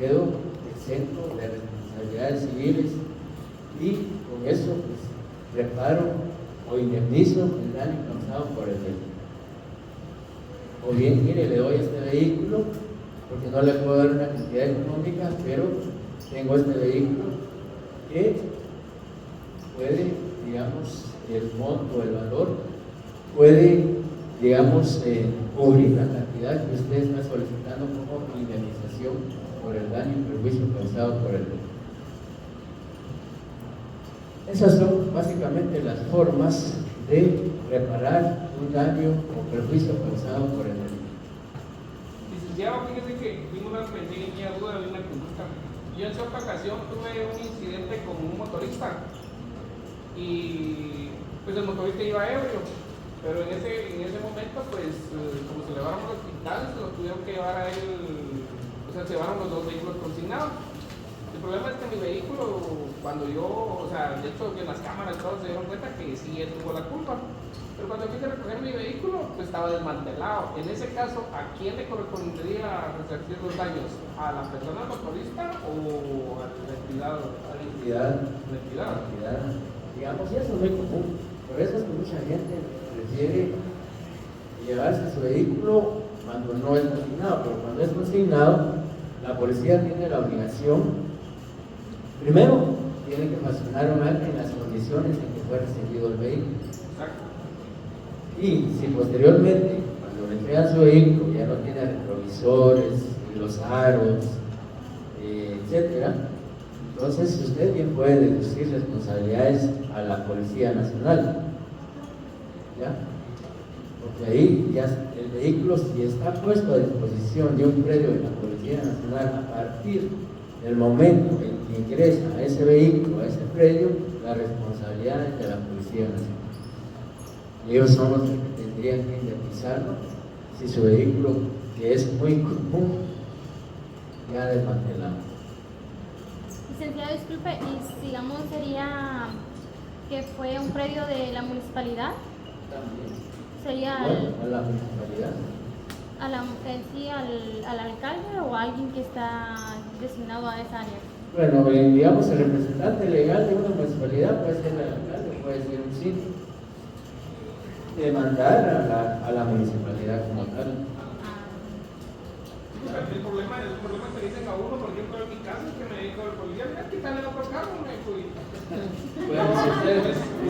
quedo exento de responsabilidades civiles y con eso pues reparo o indemnizo el daño causado por el delito. O bien, mire, le doy este vehículo porque no le puedo dar una cantidad económica, pero tengo este vehículo que puede, digamos, el monto, el valor puede, digamos, cubrir la cantidad que usted está solicitando como indemnización por el daño y perjuicio causado por el delito. Esas son básicamente las formas de reparar un daño o perjuicio causado por el delito. Licenciado, fíjese que tengo una pequeña duda de una conducta. Yo en cierta ocasión tuve un incidente con un motorista y pues el motorista iba ebrio, pero en ese momento pues como se llevaron al hospital, se lo tuvieron que llevar a él, o sea, se llevaron los dos vehículos consignados. El problema es que mi vehículo, cuando yo, o sea, de hecho que en las cámaras todos se dieron cuenta que sí él tuvo la culpa. Pero cuando quise recoger mi vehículo, pues estaba desmantelado. En ese caso, ¿a quién le correspondería resarcir los daños? ¿A la persona motorista o al entidad? A la entidad. Digamos, y eso es muy común. Por eso es que mucha gente prefiere llevarse su vehículo cuando no es consignado, pero cuando es consignado, la policía tiene la obligación, primero, tiene que facilitar un acta en las condiciones en que fue recibido el vehículo. Exacto. Y si posteriormente, cuando le entregan su vehículo, ya no tiene retrovisores, los aros, etcétera, entonces usted bien puede deducir responsabilidades a la Policía Nacional. ¿Ya? Porque ahí ya el vehículo, si está puesto a disposición de un predio de la Policía Nacional, a partir del momento en que ingresa a ese vehículo, a ese predio, la responsabilidad es de la Policía Nacional. Ellos son los que tendrían que indemnizarlo si su vehículo, que es muy común, ya desmantelado. Licenciado, disculpe, y digamos sería que fue un predio de la municipalidad, También. sería Bueno, a la municipalidad. al alcalde o a alguien que está designado a esa área. Bueno, digamos, el representante legal de una municipalidad puede ser el alcalde, puede ser un sitio. Demandar a la municipalidad como tal. El problema que dicen a uno, por ejemplo, en mi caso, es que me dijo el policía, mira, quítale otro carro, me fui. Bueno, si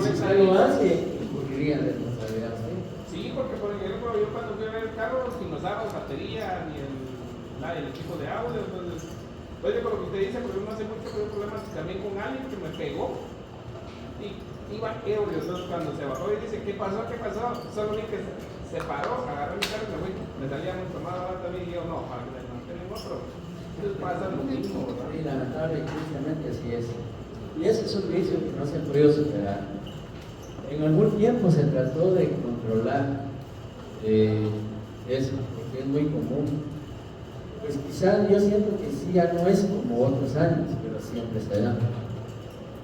usted lo hace, incurriría en responsabilidad, ¿sí? Sí, porque por ejemplo, yo cuando fui a ver el carro, sin los aros, batería, ni el equipo de audio, entonces, oye, con lo que usted dice, porque no hace mucho tuve problemas también con alguien que me pegó, y iba ebrio, entonces cuando se bajó y dice, ¿qué pasó? Solo vi que se paró, agarré mi carro y me fui, me salía mucho más barato a mí, y yo, no, para que no tenemos otro, entonces pasa lo mismo, ¿verdad? Sí, lamentable y tristemente así es. Y ese es un vicio que no se ha podido superar. En algún tiempo se trató de controlar eso, porque es muy común. Pues quizás yo siento que sí, ya no es como otros años, pero siempre se da.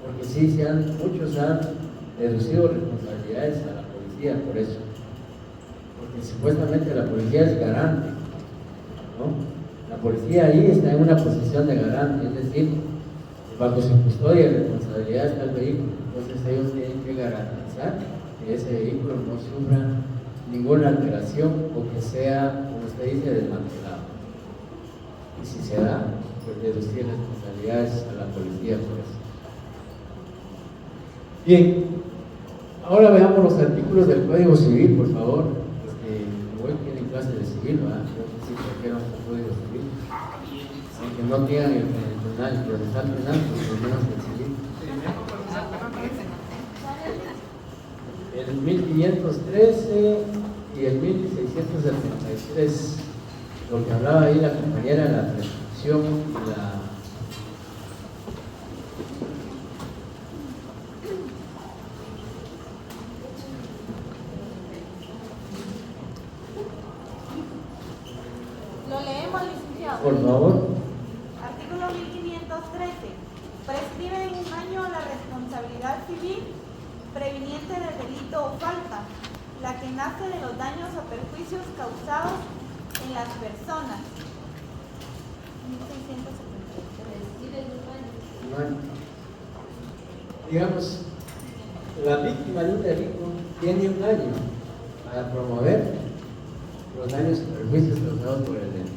Porque sí, muchos han deducido responsabilidades a la policía por eso. Porque supuestamente la policía es garante, ¿no? La policía ahí está en una posición de garante, es decir, bajo su custodia y responsabilidad está el vehículo. Entonces ellos tienen que garantizar que ese vehículo no sufra ninguna alteración o que sea, como usted dice, desmantelado. Y si se da, pues deducir responsabilidades a la policía por eso. Bien, ahora veamos los artículos del Código Civil, por favor, porque hoy tienen clase de civil, ¿verdad? Yo sí prefiero el Código Civil, aunque no tengan el procesal penal, por lo menos el civil. El 1513 y el 1673, lo que hablaba ahí la compañera, la prescripción y la... Lo leemos, licenciado. Por favor. Artículo 1513. Prescribe en un año la responsabilidad civil previniente del delito o falta, la que nace de los daños o perjuicios causados en las personas. 1673. Digamos, la víctima de un delito tiene un año para promover los daños y perjuicios causados por el delito.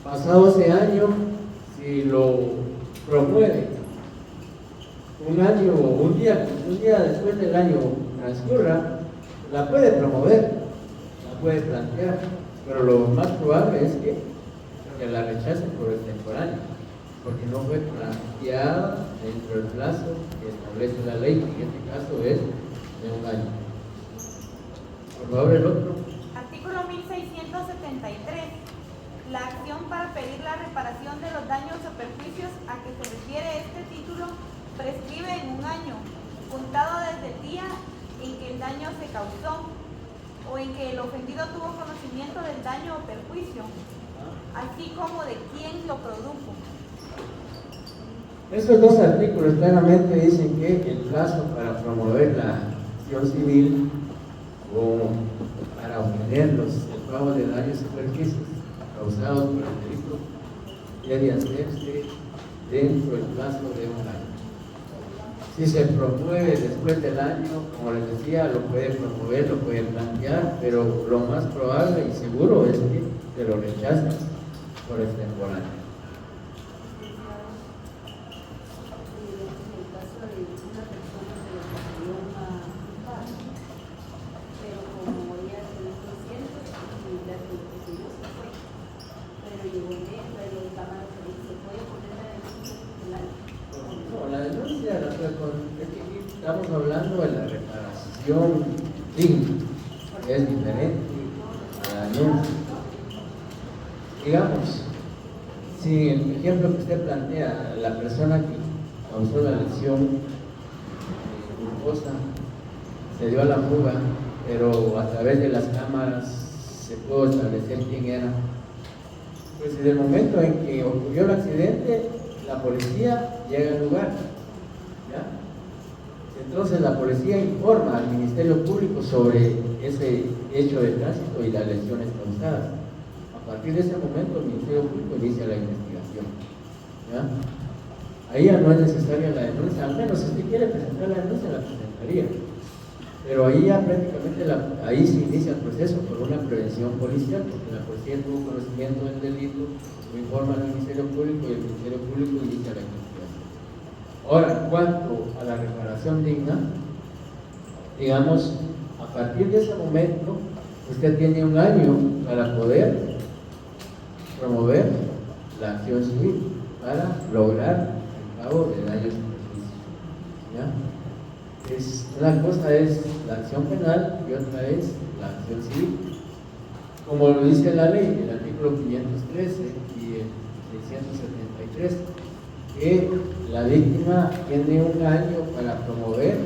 Pasado ese año, si lo promueve un año o un día después del año transcurra, la puede promover, la puede plantear, pero lo más probable es que la rechacen por el temporal, porque no fue planteada dentro del plazo que establece la ley, que en este caso es de un año. Por favor, el otro. Artículo 1673. La acción para pedir la reparación de los daños o perjuicios a que se refiere este título prescribe en un año, contado desde el día en que el daño se causó o en que el ofendido tuvo conocimiento del daño o perjuicio, así como de quién lo produjo. Estos dos artículos claramente dicen que el plazo para promover la acción civil o para obtener el pago de daños y perjuicios causados por el delito debe hacerse dentro del plazo de un año. Si se promueve después del año, como les decía, lo puede promover, lo puede plantear, pero lo más probable y seguro es que se lo rechacen por extemporáneo. No, la denuncia es que aquí estamos hablando de la reparación digna, que es diferente a la denuncia. Digamos, si el ejemplo que usted plantea, la persona que causó la lesión culposa se dio a la fuga, pero a través de las cámaras se pudo establecer quién era. Pues en el momento en que ocurrió el accidente, la policía llega al lugar, ¿ya? Entonces la policía informa al Ministerio Público sobre ese hecho de tránsito y las lesiones causadas. A partir de ese momento el Ministerio Público inicia la investigación, ¿ya? Ahí ya no es necesaria la denuncia, al menos si usted quiere presentar la denuncia, la presentaría. Pero ahí ya prácticamente ahí se inicia el proceso por una prevención policial, porque la policía tuvo conocimiento del delito, lo informa al Ministerio Público y el Ministerio Público inicia la investigación. Ahora, en cuanto a la reparación digna, digamos, a partir de ese momento, usted tiene un año para poder promover la acción civil para lograr el pago de daños y perjuicios, ¿ya? Una cosa es la acción penal y otra es la acción civil. Como lo dice la ley, el artículo 513 y el 673, que la víctima tiene un año para promover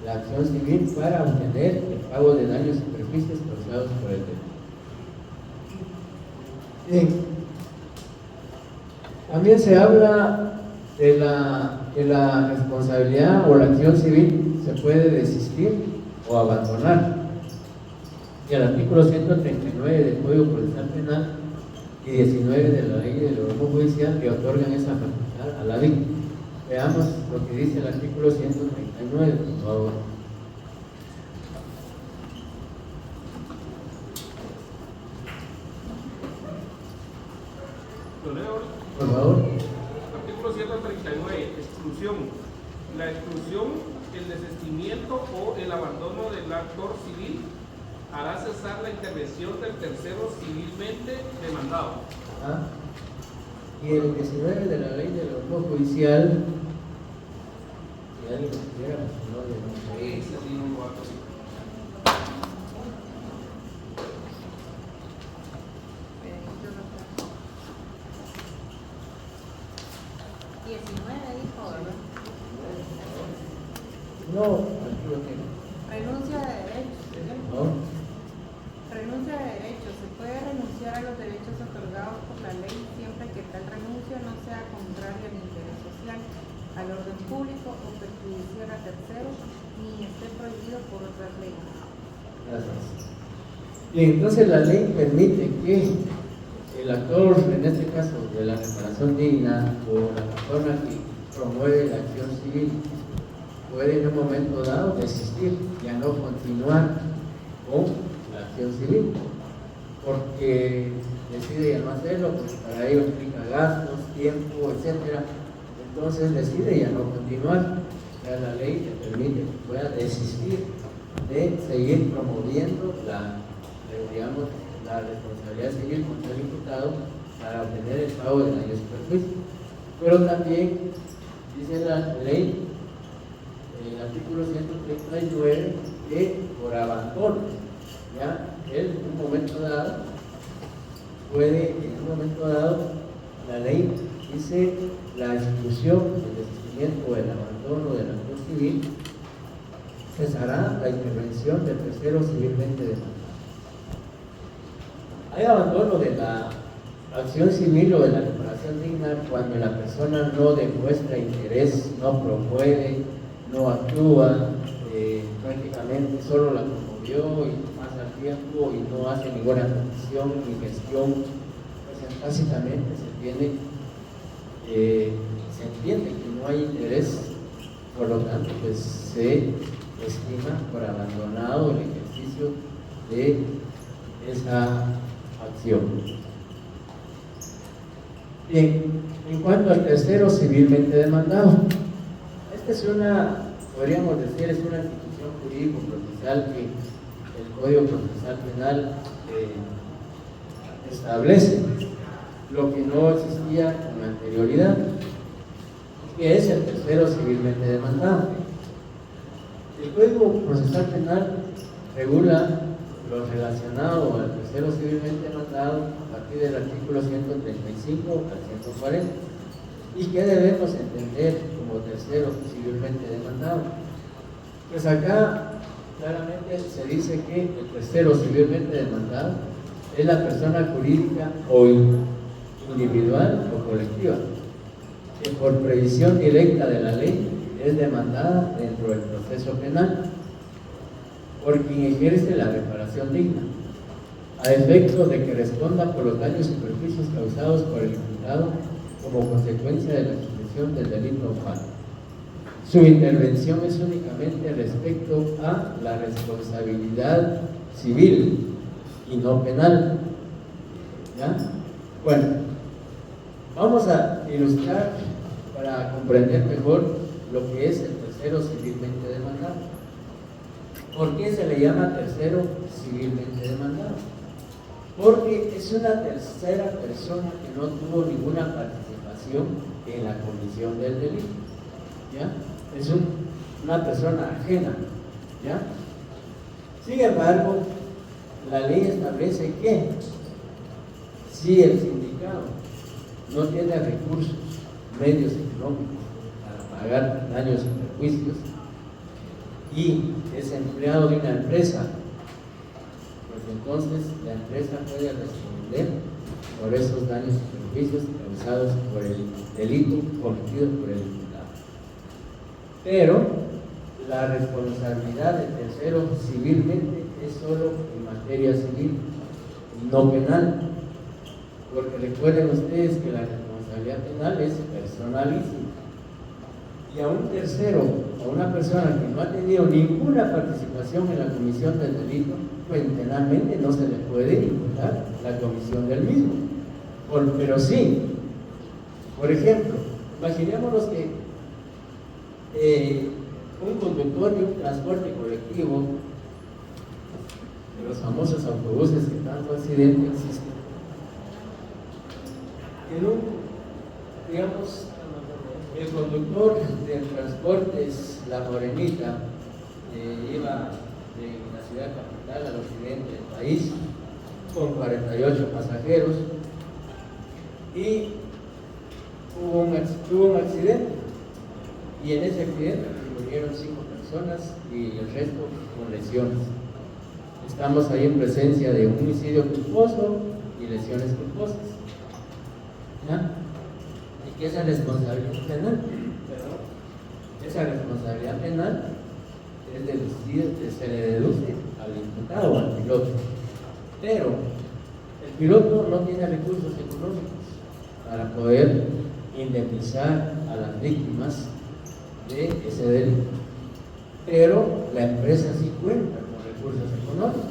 la acción civil para obtener el pago de daños y perjuicios causados por el delito. Bien. También se habla de la responsabilidad o la acción civil se puede desistir o abandonar. Y el artículo 139 del Código Procesal Penal y 19 de la Ley del Orden Judicial le otorgan esa facultad a la víctima. Veamos lo que dice el artículo 139, por favor. ¿Lo leo? Por favor. Artículo 139, exclusión. La exclusión, el desistimiento o el abandono del actor civil hará cesar la intervención del tercero civilmente demandado. ¿Ah? Y el 19 de la Ley del Orden Judicial, si alguien lo quiera, no le Ese sí no lo hago. 19 dijo, ¿verdad? No, aquí lo tengo. Renuncia de derechos. ¿No? Renuncia de derechos. Se puede renunciar a los derechos otorgados por la ley siempre que tal renuncia no sea contraria al interés social, al orden público o perjudicial a terceros, ni esté prohibido por otras leyes. Gracias. Bien, entonces la ley permite que el actor, en este caso de la reparación digna, o la persona que promueve la acción civil, puede en un momento dado desistir, ya no continuar con la acción civil, porque decide ya no hacerlo, porque para ello implica gastos, tiempo, etc. Entonces decide ya no continuar. Ya la ley le permite que pueda desistir de seguir promoviendo la responsabilidad civil contra el imputado para obtener el pago de daños y perjuicios. Pero también dice la ley, en el artículo 139, que por abandono, ya él en un momento dado la ley dice la exclusión, el desistimiento o el abandono de la acción civil, cesará la intervención del tercero civilmente demandado. Hay abandono de la acción civil o de la reparación digna cuando la persona no demuestra interés, no promueve, no actúa, prácticamente solo la promovió y pasa el tiempo y no hace ninguna atención ni gestión. Pues básicamente se entiende que no hay interés, por lo tanto pues se estima por abandonado el ejercicio de esa acción. Bien, en cuanto al tercero civilmente demandado, esta es podríamos decir, es una institución jurídico-procesal que el Código Procesal Penal establece, lo que no existía con anterioridad, que es el tercero civilmente demandado. El Código Procesal Penal regula lo relacionado al tercero civilmente demandado a partir del artículo 135 al 140. ¿Y qué debemos entender como tercero civilmente demandado? Pues acá claramente se dice que el tercero civilmente demandado es la persona jurídica o individual o colectiva que por previsión directa de la ley es demandada dentro del proceso penal por quien ejerce la reparación digna, a efecto de que responda por los daños y perjuicios causados por el imputado como consecuencia de la comisión del delito o falta. Su intervención es únicamente respecto a la responsabilidad civil y no penal. ¿Ya? Bueno, vamos a ilustrar para comprender mejor lo que es el tercero civilmente demandado. ¿Por qué se le llama tercero civilmente demandado? Porque es una tercera persona que no tuvo ninguna participación en la comisión del delito. ¿Ya? Es una persona ajena. ¿Ya? Sin embargo, la ley establece que si el sindicado no tiene recursos, medios económicos para pagar daños y perjuicios y es empleado de una empresa, pues entonces la empresa puede responder por esos daños y perjuicios causados por el delito cometido por el imputado. Pero la responsabilidad del tercero civilmente es solo en materia civil, no penal, porque recuerden ustedes que la responsabilidad penal es personalísima. Y a un tercero, a una persona que no ha tenido ninguna participación en la comisión del delito, pues penalmente no se le puede imputar la comisión del mismo. Pero sí, por ejemplo, imaginémonos que un conductor de un transporte colectivo, de los famosos autobuses que tanto accidente existen, digamos, el conductor del transportes La Morenita iba de la ciudad capital al occidente del país con 48 pasajeros y tuvo un accidente, y en ese accidente murieron 5 personas y el resto con lesiones. Estamos ahí en presencia de un homicidio culposo y lesiones culposas. ¿Ya? ¿Y qué es la responsabilidad penal? Esa responsabilidad penal es deducida, se le deduce al imputado o al piloto. Pero el piloto no tiene recursos económicos para poder indemnizar a las víctimas de ese delito. Pero la empresa sí cuenta con recursos económicos.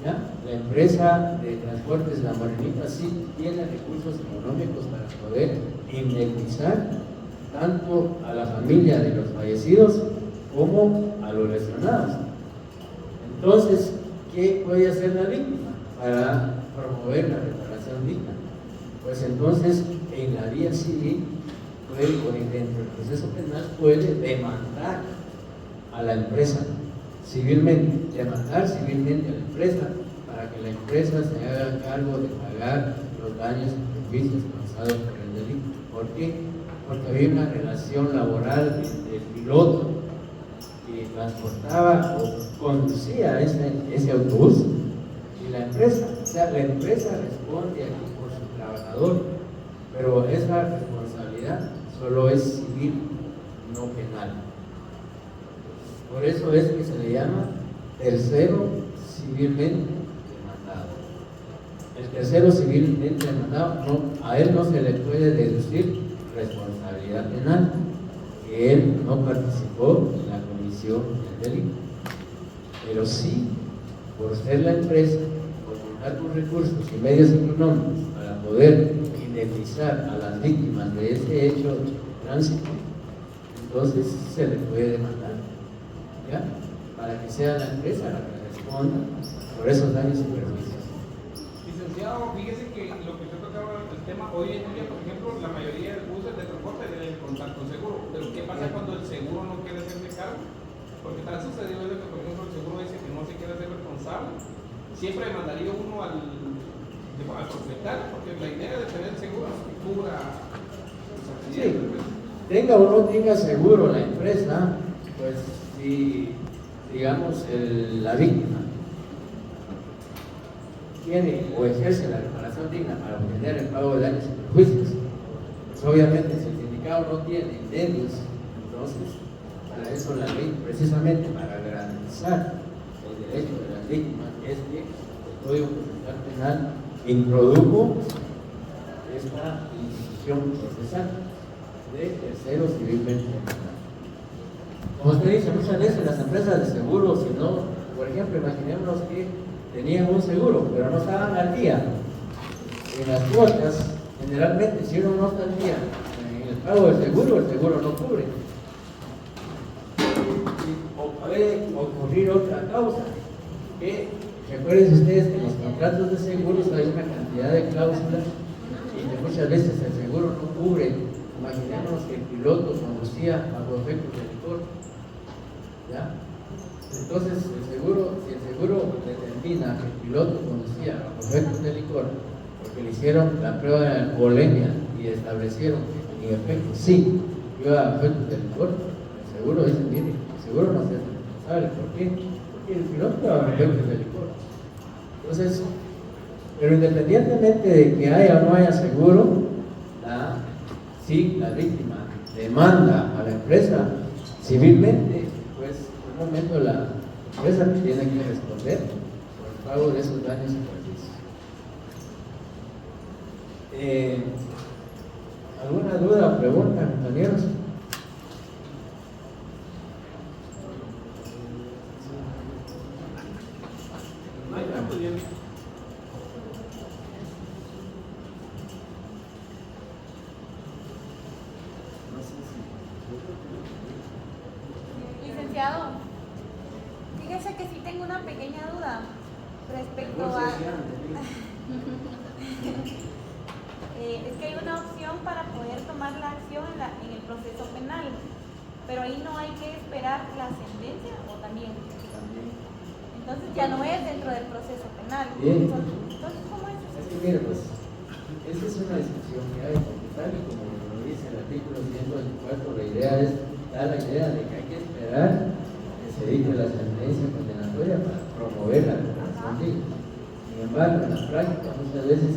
¿Ya? La empresa de transportes La Morenita sí tiene recursos económicos para poder indemnizar tanto a la familia de los fallecidos como a los lesionados. Entonces, ¿qué puede hacer la víctima para promover la reparación digna? Pues entonces, en la vía civil, dentro del proceso penal, puede demandar a la empresa civilmente, demandar civilmente a la empresa para que la empresa se haga cargo de pagar los daños y perjuicios causados por el delito. ¿Por qué? Porque había una relación laboral del piloto que transportaba o conducía ese autobús, y la empresa, o sea, la empresa responde aquí por su trabajador, pero esa responsabilidad solo es civil, no penal. Por eso es que se le llama tercero civilmente demandado. El tercero civilmente demandado, a él no se le puede deducir responsabilidad penal, que él no participó en la comisión del delito, pero sí, por ser la empresa, por contar con recursos y medios económicos para poder indemnizar a las víctimas de ese hecho de tránsito, entonces se le puede demandar, ¿ya? Para que sea la empresa la que responda por esos daños y perjuicios. Licenciado, fíjese que lo que usted tocaba el tema, hoy en día, por ejemplo, la mayoría de buses de transporte deben contar con seguro, pero ¿qué pasa cuando el seguro no quiere hacerse cargo? Porque tal sucedió de que, por ejemplo, el seguro dice que no se quiere hacer responsable. Siempre mandaría uno al propietario, porque la idea de tener seguro es que cubra los accidentes. Sí, tenga o no tenga seguro la empresa, pues si, digamos, la víctima tiene o ejerce la reparación digna para obtener el pago de daños y perjuicios, pues obviamente si el sindicato no tiene medios, entonces para eso la ley, precisamente para garantizar el derecho de las víctimas, es que el Código Procesal Penal introdujo esta institución procesal de tercero civilmente demandado. Como usted dice, muchas veces las empresas de seguros, si no, por ejemplo, imaginémonos que tenían un seguro, pero no estaban al día en las cuotas. Generalmente, si uno no está al día en el pago del seguro, el seguro no cubre. O puede ocurrir otra causa, que recuerden ustedes que en los contratos de seguros hay una cantidad de cláusulas y que muchas veces el seguro no cubre. Imaginémonos que el piloto conducía bajo efectos de licor, ¿ya? Entonces si el seguro determina que el piloto conducía bajo efectos de licor porque le hicieron la prueba de alcoholemia y establecieron que en efecto sí iba a efectos de licor, el seguro dice, mire, el seguro no se responsable. ¿Por qué? Porque el piloto iba bajo efectos de licor. Entonces, pero independientemente de que haya o no haya seguro, si la víctima demanda a la empresa civilmente, pues en un momento la empresa tiene que responder por el pago de esos daños y perjuicios. ¿Alguna duda o pregunta, compañeros? No hay tanto bien. Licenciado, fíjese que sí tengo una pequeña duda respecto a... es que hay una opción para poder tomar la acción en el proceso penal, pero ahí no hay que esperar la sentencia, ¿o también? Entonces ya no es dentro del proceso penal. Bien. Entonces, ¿cómo es eso? Es que mire, pues, esa es una discusión que hay, porque tal y como lo dice el artículo 124, la idea es dar la idea de que hay que esperar que se dicte la sentencia condenatoria para promover la reparación digna. Sin embargo, en la práctica muchas veces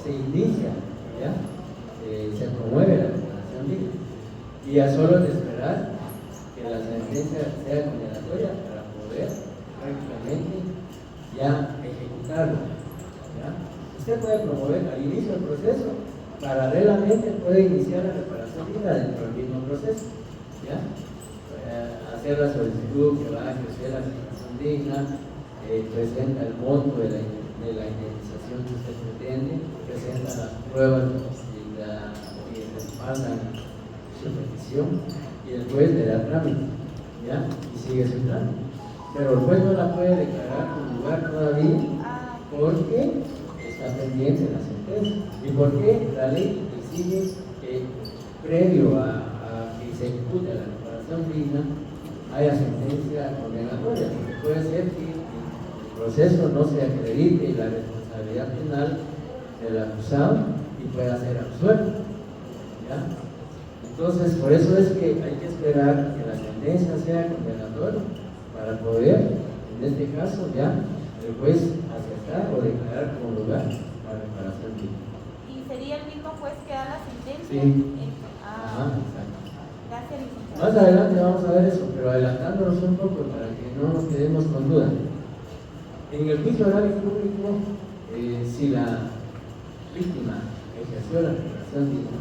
se inicia, ¿ya? Se promueve la reparación digna. Y ya solo es de esperar que la sentencia sea condenatoria para poder prácticamente ya ejecutarlo, ¿ya? Usted puede promover al inicio del proceso, paralelamente puede iniciar la reparación digna dentro del mismo proceso, ¿ya? Hacer la solicitud que va a ejercer la reparación digna, presenta el monto de la indemnización que usted pretende, presenta las pruebas y respaldan su petición y el juez le da trámite, ¿ya? Y sigue su trámite. Pero el juez no la puede declarar con lugar todavía porque está pendiente la sentencia. ¿Y por qué? La ley exige que previo a que se ejecute la reparación digna haya sentencia condenatoria, porque puede ser que el proceso no se acredite la responsabilidad penal del acusado y pueda ser absuelto, ¿ya? Entonces, por eso es que hay que esperar que la sentencia sea condenatoria para poder, en este caso, ya el juez aceptar o declarar como lugar la reparación digna. ¿Y sería el mismo juez que da la sentencia? Sí. Ah, Exacto. gracias, licenciado. Más adelante vamos a ver eso, pero adelantándonos un poco para que no nos quedemos con dudas. En el juicio oral y público, si la víctima ejerció la reparación digna,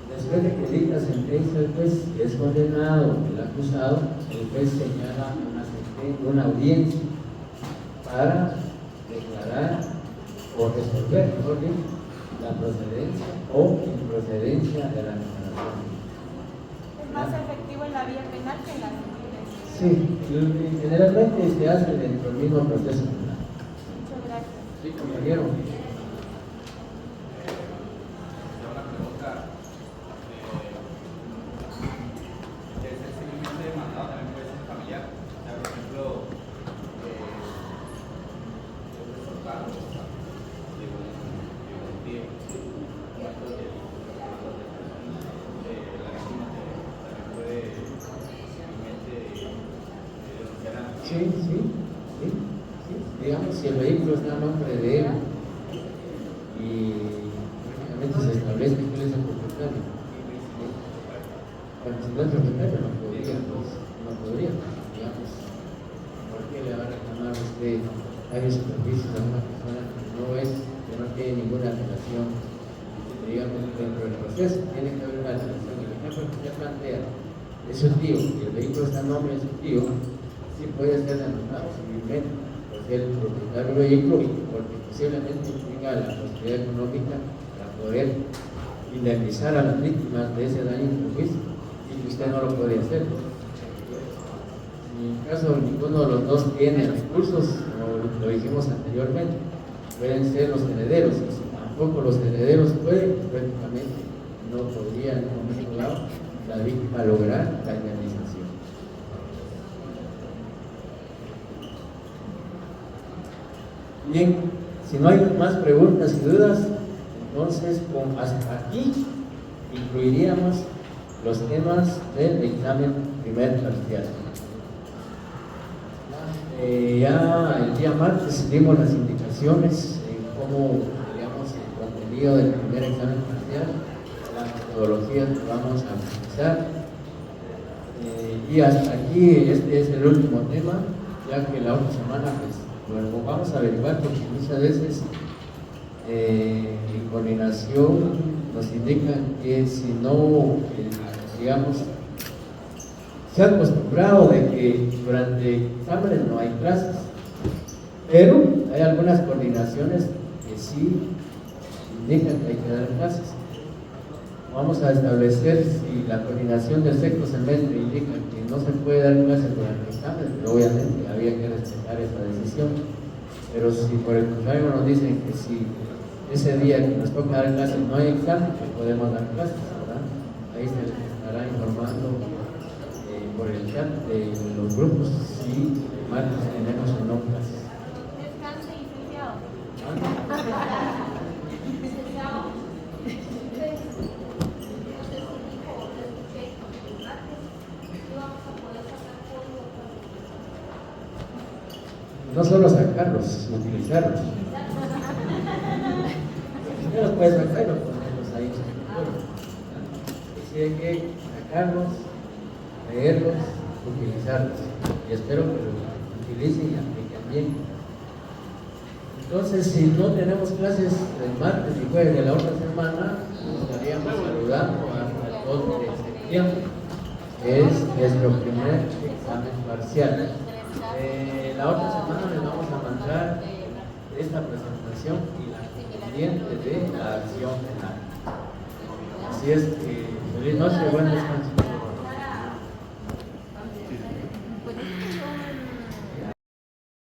después de que dicta sentencia el juez es condenado, el acusado, el juez señala una audiencia para declarar o resolver, mejor dicho, la procedencia o improcedencia de la reparación digna. Es más efectivo en la vía penal que en la civil. Sí, generalmente se hace dentro del mismo proceso penal. Muchas gracias. Sí, compañero. Una pregunta. ¿Es civilmente demandado también puede ser familiar? O sea, por ejemplo, es soltar de un tío, cuánto de la víctima también puede civilmente denunciar a la Sí. Digamos, si el vehículo está a nombre de él y prácticamente se establece que él es el propietario. Bueno, si no es propietario no podría, digamos, ¿por qué le va a reclamar usted varios servicios a una persona que no tiene ninguna relación, digamos, dentro del proceso? Tiene que haber una relación. El ejemplo que usted plantea es su tío, y el vehículo está a nombre de su tío, sí puede ser denotado civilmente por ser el propietario del vehículo y porque posiblemente tenga la posibilidad económica para poder indemnizar a las víctimas de ese daño y perjuicio, y que usted no lo puede hacer. En el caso ninguno de los dos tiene recursos, como lo dijimos anteriormente, pueden ser los herederos, y si tampoco los herederos pueden, prácticamente no podría en un momento dado la víctima lograr la indemnización. Bien, si no hay más preguntas y dudas, entonces hasta aquí incluiríamos los temas del examen primer parcial. Ya el día martes dimos las indicaciones en cómo, digamos, el contenido del primer examen parcial, la metodología que vamos a utilizar. Y hasta aquí este es el último tema, ya que la otra semana pues bueno, vamos a averiguar, porque muchas veces en coordinación nos indican que si no, digamos, se ha acostumbrado de que durante exámenes no hay clases, pero hay algunas coordinaciones que sí indican que hay que dar clases. Vamos a establecer si la coordinación del sexto semestre indica que no se puede dar clases durante exámenes, pero obviamente había que respetar esa decisión. Pero si por el contrario nos dicen que si ese día que nos toca dar clases no hay examen, pues podemos dar clases, ¿verdad? Ahí se les estará informando por el chat de los grupos si martes tenemos o no clases. Descanse, licenciado. No solo sacarlos, utilizarlos. Si no los puedes sacar, los ponemos ahí en su escritorio. Así hay que sacarlos, leerlos, utilizarlos. Y espero que los utilicen y apliquen bien. Entonces, si no tenemos clases el martes y jueves de la otra semana, nos estaríamos saludando hasta el 2 de septiembre, que es nuestro primer examen parcial. La otra semana les vamos a mandar esta presentación y la correspondiente de la acción penal. Así es que feliz noche, buen descanso.